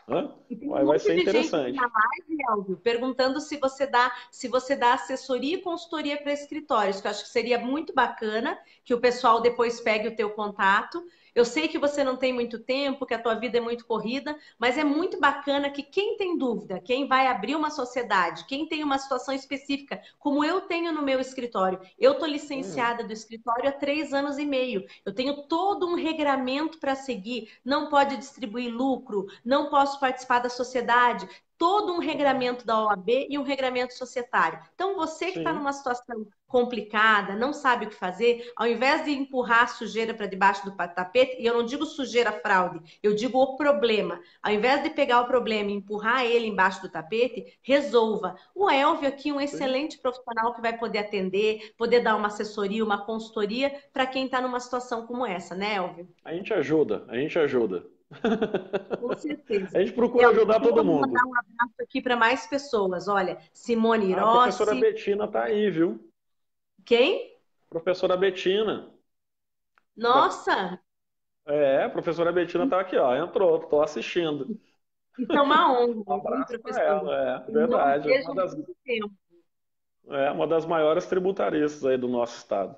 Né? E tem um Vai monte ser de gente aqui na interessante. live, Elvio, perguntando se você dá assessoria e consultoria para escritórios, que eu acho que seria muito bacana que o pessoal depois pegue o teu contato. Eu sei que você não tem muito tempo, que a tua vida é muito corrida, mas é muito bacana que quem tem dúvida, quem vai abrir uma sociedade, quem tem uma situação específica, como eu tenho no meu escritório, eu estou Hum, licenciada do escritório há 3 anos e meio. Eu tenho todo um regramento para seguir. Não pode distribuir lucro, não posso participar da sociedade. Todo um regramento da OAB e um regramento societário. Então, você que está sim. numa situação complicada, não sabe o que fazer, ao invés de empurrar a sujeira para debaixo do tapete, e eu não digo sujeira fraude, eu digo o problema. Ao invés de pegar o problema e empurrar ele embaixo do tapete, resolva. O Elvio aqui, um Sim. excelente profissional que vai poder atender, poder dar uma assessoria, uma consultoria para quem está numa situação como essa, né, Elvio? A gente ajuda, a gente ajuda. Com certeza. A gente procura Elvio, ajudar então todo vamos mandar mundo. um abraço aqui para mais pessoas. Olha, Simone Ah, a professora Rossi, Betina tá aí, viu? quem? Professora Betina. Da- Nossa, É, a professora Betina tá aqui, ó. Entrou, tô assistindo. isso é uma honra, Um hein, abraço para professora? ela, é Eu não verdade. vejo há muito tempo. Uma das maiores tributaristas aí do nosso estado.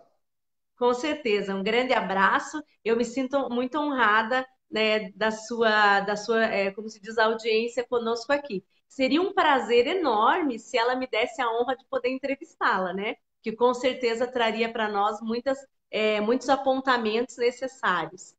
Com certeza, um grande abraço. Eu me sinto muito honrada, né, da sua, como se diz, audiência conosco aqui. Seria um prazer enorme se ela me desse a honra de poder entrevistá-la, né? Que com certeza traria para nós muitos apontamentos necessários.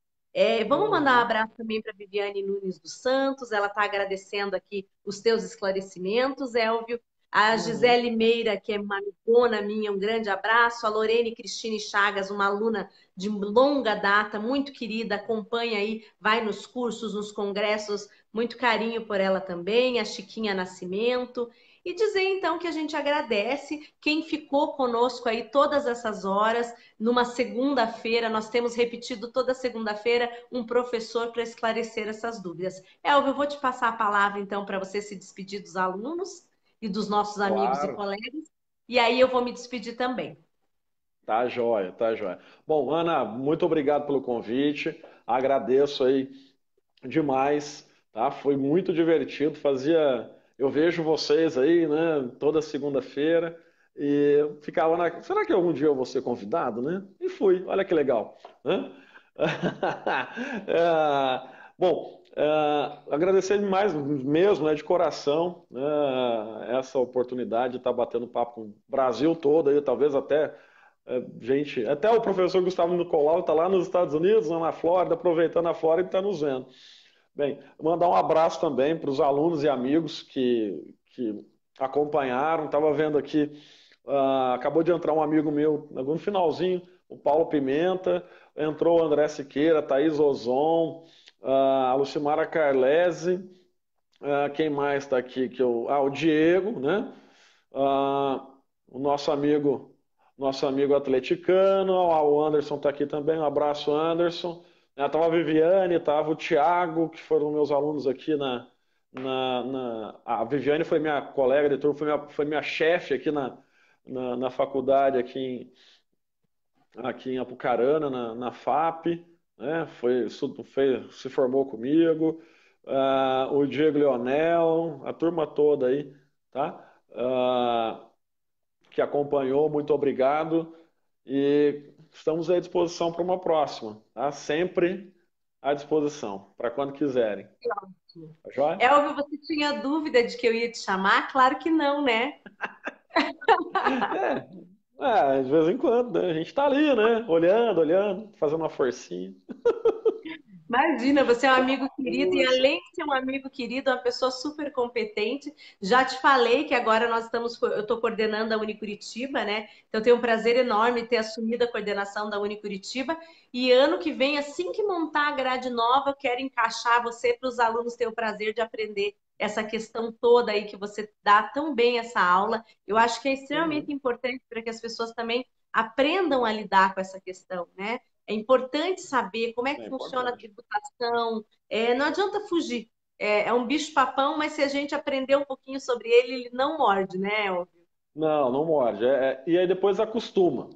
Vamos mandar um Uhum, abraço também para Viviane Nunes dos Santos. Ela está agradecendo aqui os teus esclarecimentos, Elvio. A uhum. Gisele Meira, que é uma amigona minha, um grande abraço. A Lorene Cristine Chagas, uma aluna de longa data, muito querida, acompanha aí, vai nos cursos, nos congressos, muito carinho por ela também. A Chiquinha Nascimento. E dizer então que a gente agradece quem ficou conosco aí todas essas horas. Numa segunda-feira, nós temos repetido toda segunda-feira um professor para esclarecer essas dúvidas. Elvio, eu vou te passar a palavra então para você se despedir dos alunos e dos nossos amigos e Claro, colegas. E aí eu vou me despedir também. tá joia, tá joia. Bom, Ana, muito obrigado pelo convite. Agradeço aí demais, tá? Foi muito divertido. Eu vejo vocês aí, né, toda segunda-feira e eu ficava será que algum dia eu vou ser convidado, né? E fui. Olha que legal, né? Bom, agradecer demais mesmo, né, de coração, né, essa oportunidade de estar batendo papo com o Brasil todo aí, talvez até gente, até o professor Gustavo Nicolau está lá nos Estados Unidos, lá na Flórida, aproveitando a Flórida e está nos vendo. Bem, mandar um abraço também para os alunos e amigos que acompanharam. Estava vendo aqui, acabou de entrar um amigo meu no finalzinho, o Paulo Pimenta, entrou o André Siqueira, Thaís Ozon, a Lucimara Carlese, quem mais está aqui? O Diego, né? Ah, o nosso amigo atleticano, o Anderson está aqui também, um abraço, Anderson. Tava a Viviane, tava o Thiago, que foram meus alunos aqui a Viviane foi minha colega de turma, foi minha chefe aqui na faculdade, aqui em Apucarana, na FAP, né? Se formou comigo. O Diego Leonel, a turma toda aí, tá? Que acompanhou, muito obrigado. E estamos à disposição para uma próxima, tá? Sempre à disposição, para quando quiserem. Tá joia? Elvio, você tinha dúvida de que eu ia te chamar? Claro que não, né? É, de vez em quando, né? A gente está ali, né? Olhando, olhando, fazendo uma forcinha. Imagina, você é um amigo querido e Puxa. além de ser um amigo querido, é uma pessoa super competente. Já te falei que agora eu estou coordenando a Unicuritiba, né? Então eu tenho um prazer enorme em ter assumido a coordenação da Unicuritiba. E ano que vem, assim que montar a grade nova, eu quero encaixar você para os alunos terem o prazer de aprender essa questão toda aí que você dá tão bem essa aula. Eu acho que é Uhum. extremamente importante para que as pessoas também aprendam a lidar com essa questão, né? É importante saber como é que É funciona a importante. tributação. Não adianta fugir. É um bicho-papão, mas se a gente aprender um pouquinho sobre ele, ele não morde, né, Elvio? Não, não morde. E aí depois acostuma,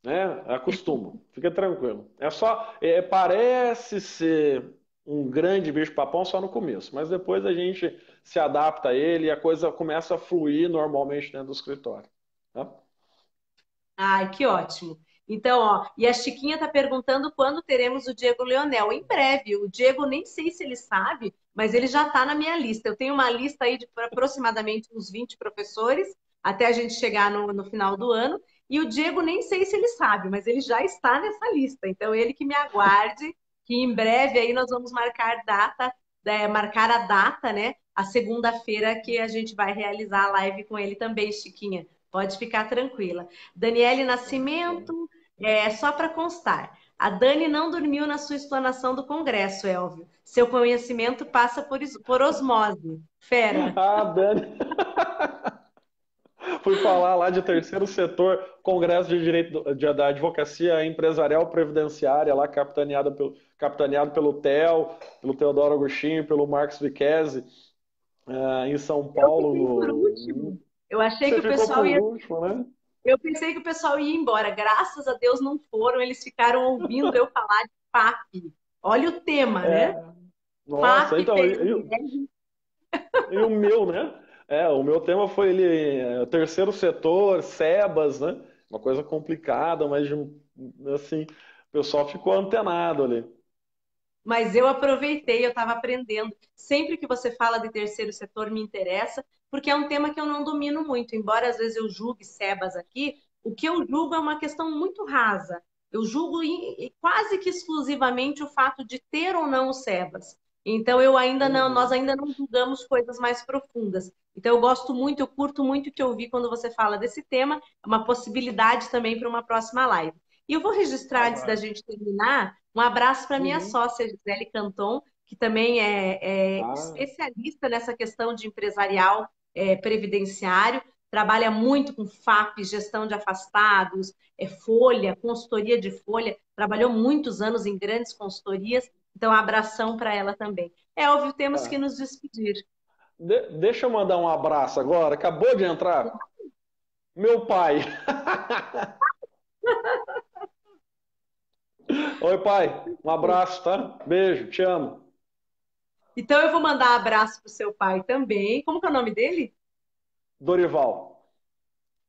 né? Acostuma. Fica tranquilo. É só, parece ser um grande bicho-papão só no começo, mas depois a gente se adapta a ele e a coisa começa a fluir normalmente dentro do escritório. Tá? Ai, que ótimo. Então, ó, e a Chiquinha está perguntando quando teremos o Diego Leonel. Em breve. O Diego, nem sei se ele sabe, mas ele já está na minha lista. Eu tenho uma lista aí de aproximadamente uns 20 professores, até a gente chegar no final do ano. E o Diego, nem sei se ele sabe, mas ele já está nessa lista. Então, ele que me aguarde, que em breve aí nós vamos marcar a data, né? A segunda-feira que a gente vai realizar a live com ele também, Chiquinha. Pode ficar tranquila. Daniele Nascimento, só para constar. A Dani não dormiu na sua explanação do Congresso, Elvio. Seu conhecimento passa por osmose. Fera. Ah, Dani, fui falar lá de terceiro setor, Congresso de da Advocacia Empresarial Previdenciária, lá capitaneado pelo pelo Teodoro Agostinho, pelo Marcos Viquese, em São Eu fiquei por Paulo. último. Eu achei Você que o ficou por pessoal ia. último, né? Eu pensei que o pessoal ia embora. Graças a Deus não foram. Eles ficaram ouvindo eu falar de FAP. Olha o tema, né? É, nossa, FAP, então, PNL. e o meu, né? O meu tema foi terceiro setor, SEBAS, né? Uma coisa complicada, mas assim, o pessoal ficou antenado ali. Mas eu aproveitei, eu estava aprendendo. Sempre que você fala de terceiro setor, me interessa, porque é um tema que eu não domino muito. Embora às vezes eu julgue Sebas aqui, o que eu julgo é uma questão muito rasa. Eu julgo quase que exclusivamente o fato de ter ou não o Sebas. Então eu ainda não, nós Uhum. ainda não julgamos coisas mais profundas. Então eu gosto muito, eu curto muito o que eu vi quando você fala desse tema, é uma possibilidade também para uma próxima live. E eu vou registrar antes da Aguardo. gente terminar um abraço para minha Uhum. sócia, Gisele Canton, que também é Ah, especialista nessa questão de empresarial previdenciário, trabalha muito com FAP, gestão de afastados, folha, consultoria de folha, trabalhou muitos anos em grandes consultorias, então abração para ela também. É óbvio, temos que tá. nos despedir. Deixa eu mandar um abraço agora. Acabou de entrar. Meu pai. Oi, pai. Um abraço, tá? Beijo, te amo. Então eu vou mandar abraço para o seu pai também. Como que é o nome dele? Dorival.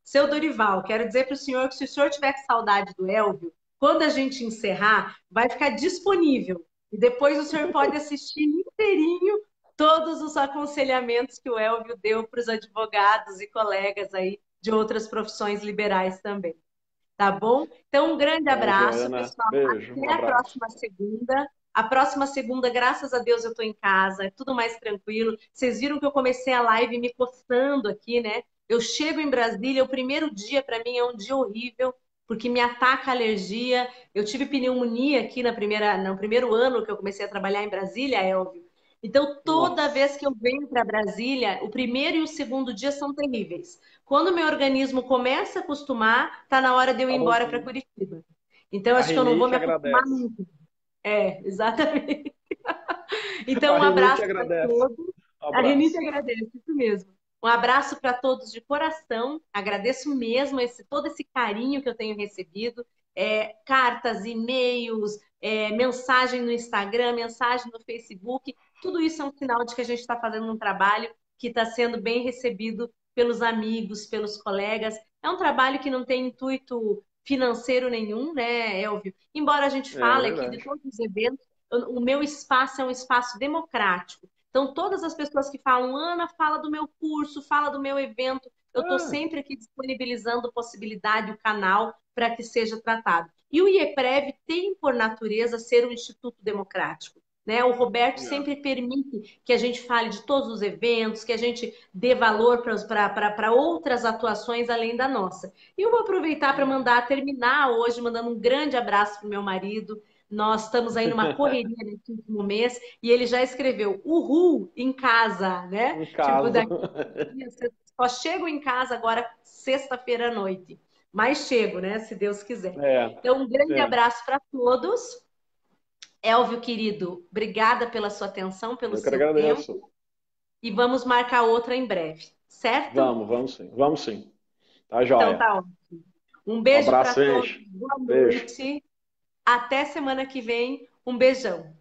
Seu Dorival, quero dizer para o senhor que se o senhor tiver com saudade do Elvio, quando a gente encerrar, vai ficar disponível. E depois o senhor pode assistir inteirinho todos os aconselhamentos que o Elvio deu para os advogados e colegas aí de outras profissões liberais também. Tá bom? Então, um grande Tá, abraço, Joana. pessoal. Beijo, um Até a abraço. próxima segunda. A próxima segunda, graças a Deus, eu estou em casa, é tudo mais tranquilo. Vocês viram que eu comecei a live me coçando aqui, né? Eu chego em Brasília, o primeiro dia para mim é um dia horrível, porque me ataca a alergia. Eu tive pneumonia aqui no primeiro ano que eu comecei a trabalhar em Brasília, Elvio. Então, toda Nossa. vez que eu venho para Brasília, o primeiro e o segundo dia são terríveis. Quando o meu organismo começa a acostumar, está na hora de eu ir A embora para rotina. Curitiba. Então, A acho que eu não vou rinite me acostumar agradece. nunca. Exatamente. Então, A um rinite abraço para agradece. todos. A Renite Abraço. agradece, isso mesmo. Um abraço para todos de coração. Agradeço mesmo todo esse carinho que eu tenho recebido. Cartas, e-mails, mensagem no Instagram, mensagem no Facebook. Tudo isso é um sinal de que a gente está fazendo um trabalho que está sendo bem recebido pelos amigos, pelos colegas. É um trabalho que não tem intuito financeiro nenhum, né, Elvio? Embora a gente É fale aqui de verdade. todos os eventos, o meu espaço é um espaço democrático. Então, todas as pessoas que falam, Ana, fala do meu curso, fala do meu evento, eu estou Ah, sempre aqui disponibilizando possibilidade, o canal, para que seja tratado. E o IEPREV tem, por natureza, ser um instituto democrático. né? O Roberto É. sempre permite que a gente fale de todos os eventos, que a gente dê valor para outras atuações além da nossa. E eu vou aproveitar para terminar hoje, mandando um grande abraço para o meu marido. Nós estamos aí numa correria nesse último mês e ele já escreveu Uhul em casa, né? Em Tipo, casa. daqui só chego em casa agora sexta-feira à noite. Mas chego, né? Se Deus quiser. É, Então, um grande é. abraço para todos. Elvio, querido, obrigada pela sua atenção, pelo Eu que seu agradeço. tempo e vamos marcar outra em breve, certo? Vamos sim. Vamos sim. Tá Então joia. tá ótimo. Um Um beijo para abraço, todos, gente. boa Beijo. noite. Até semana que vem. Um beijão.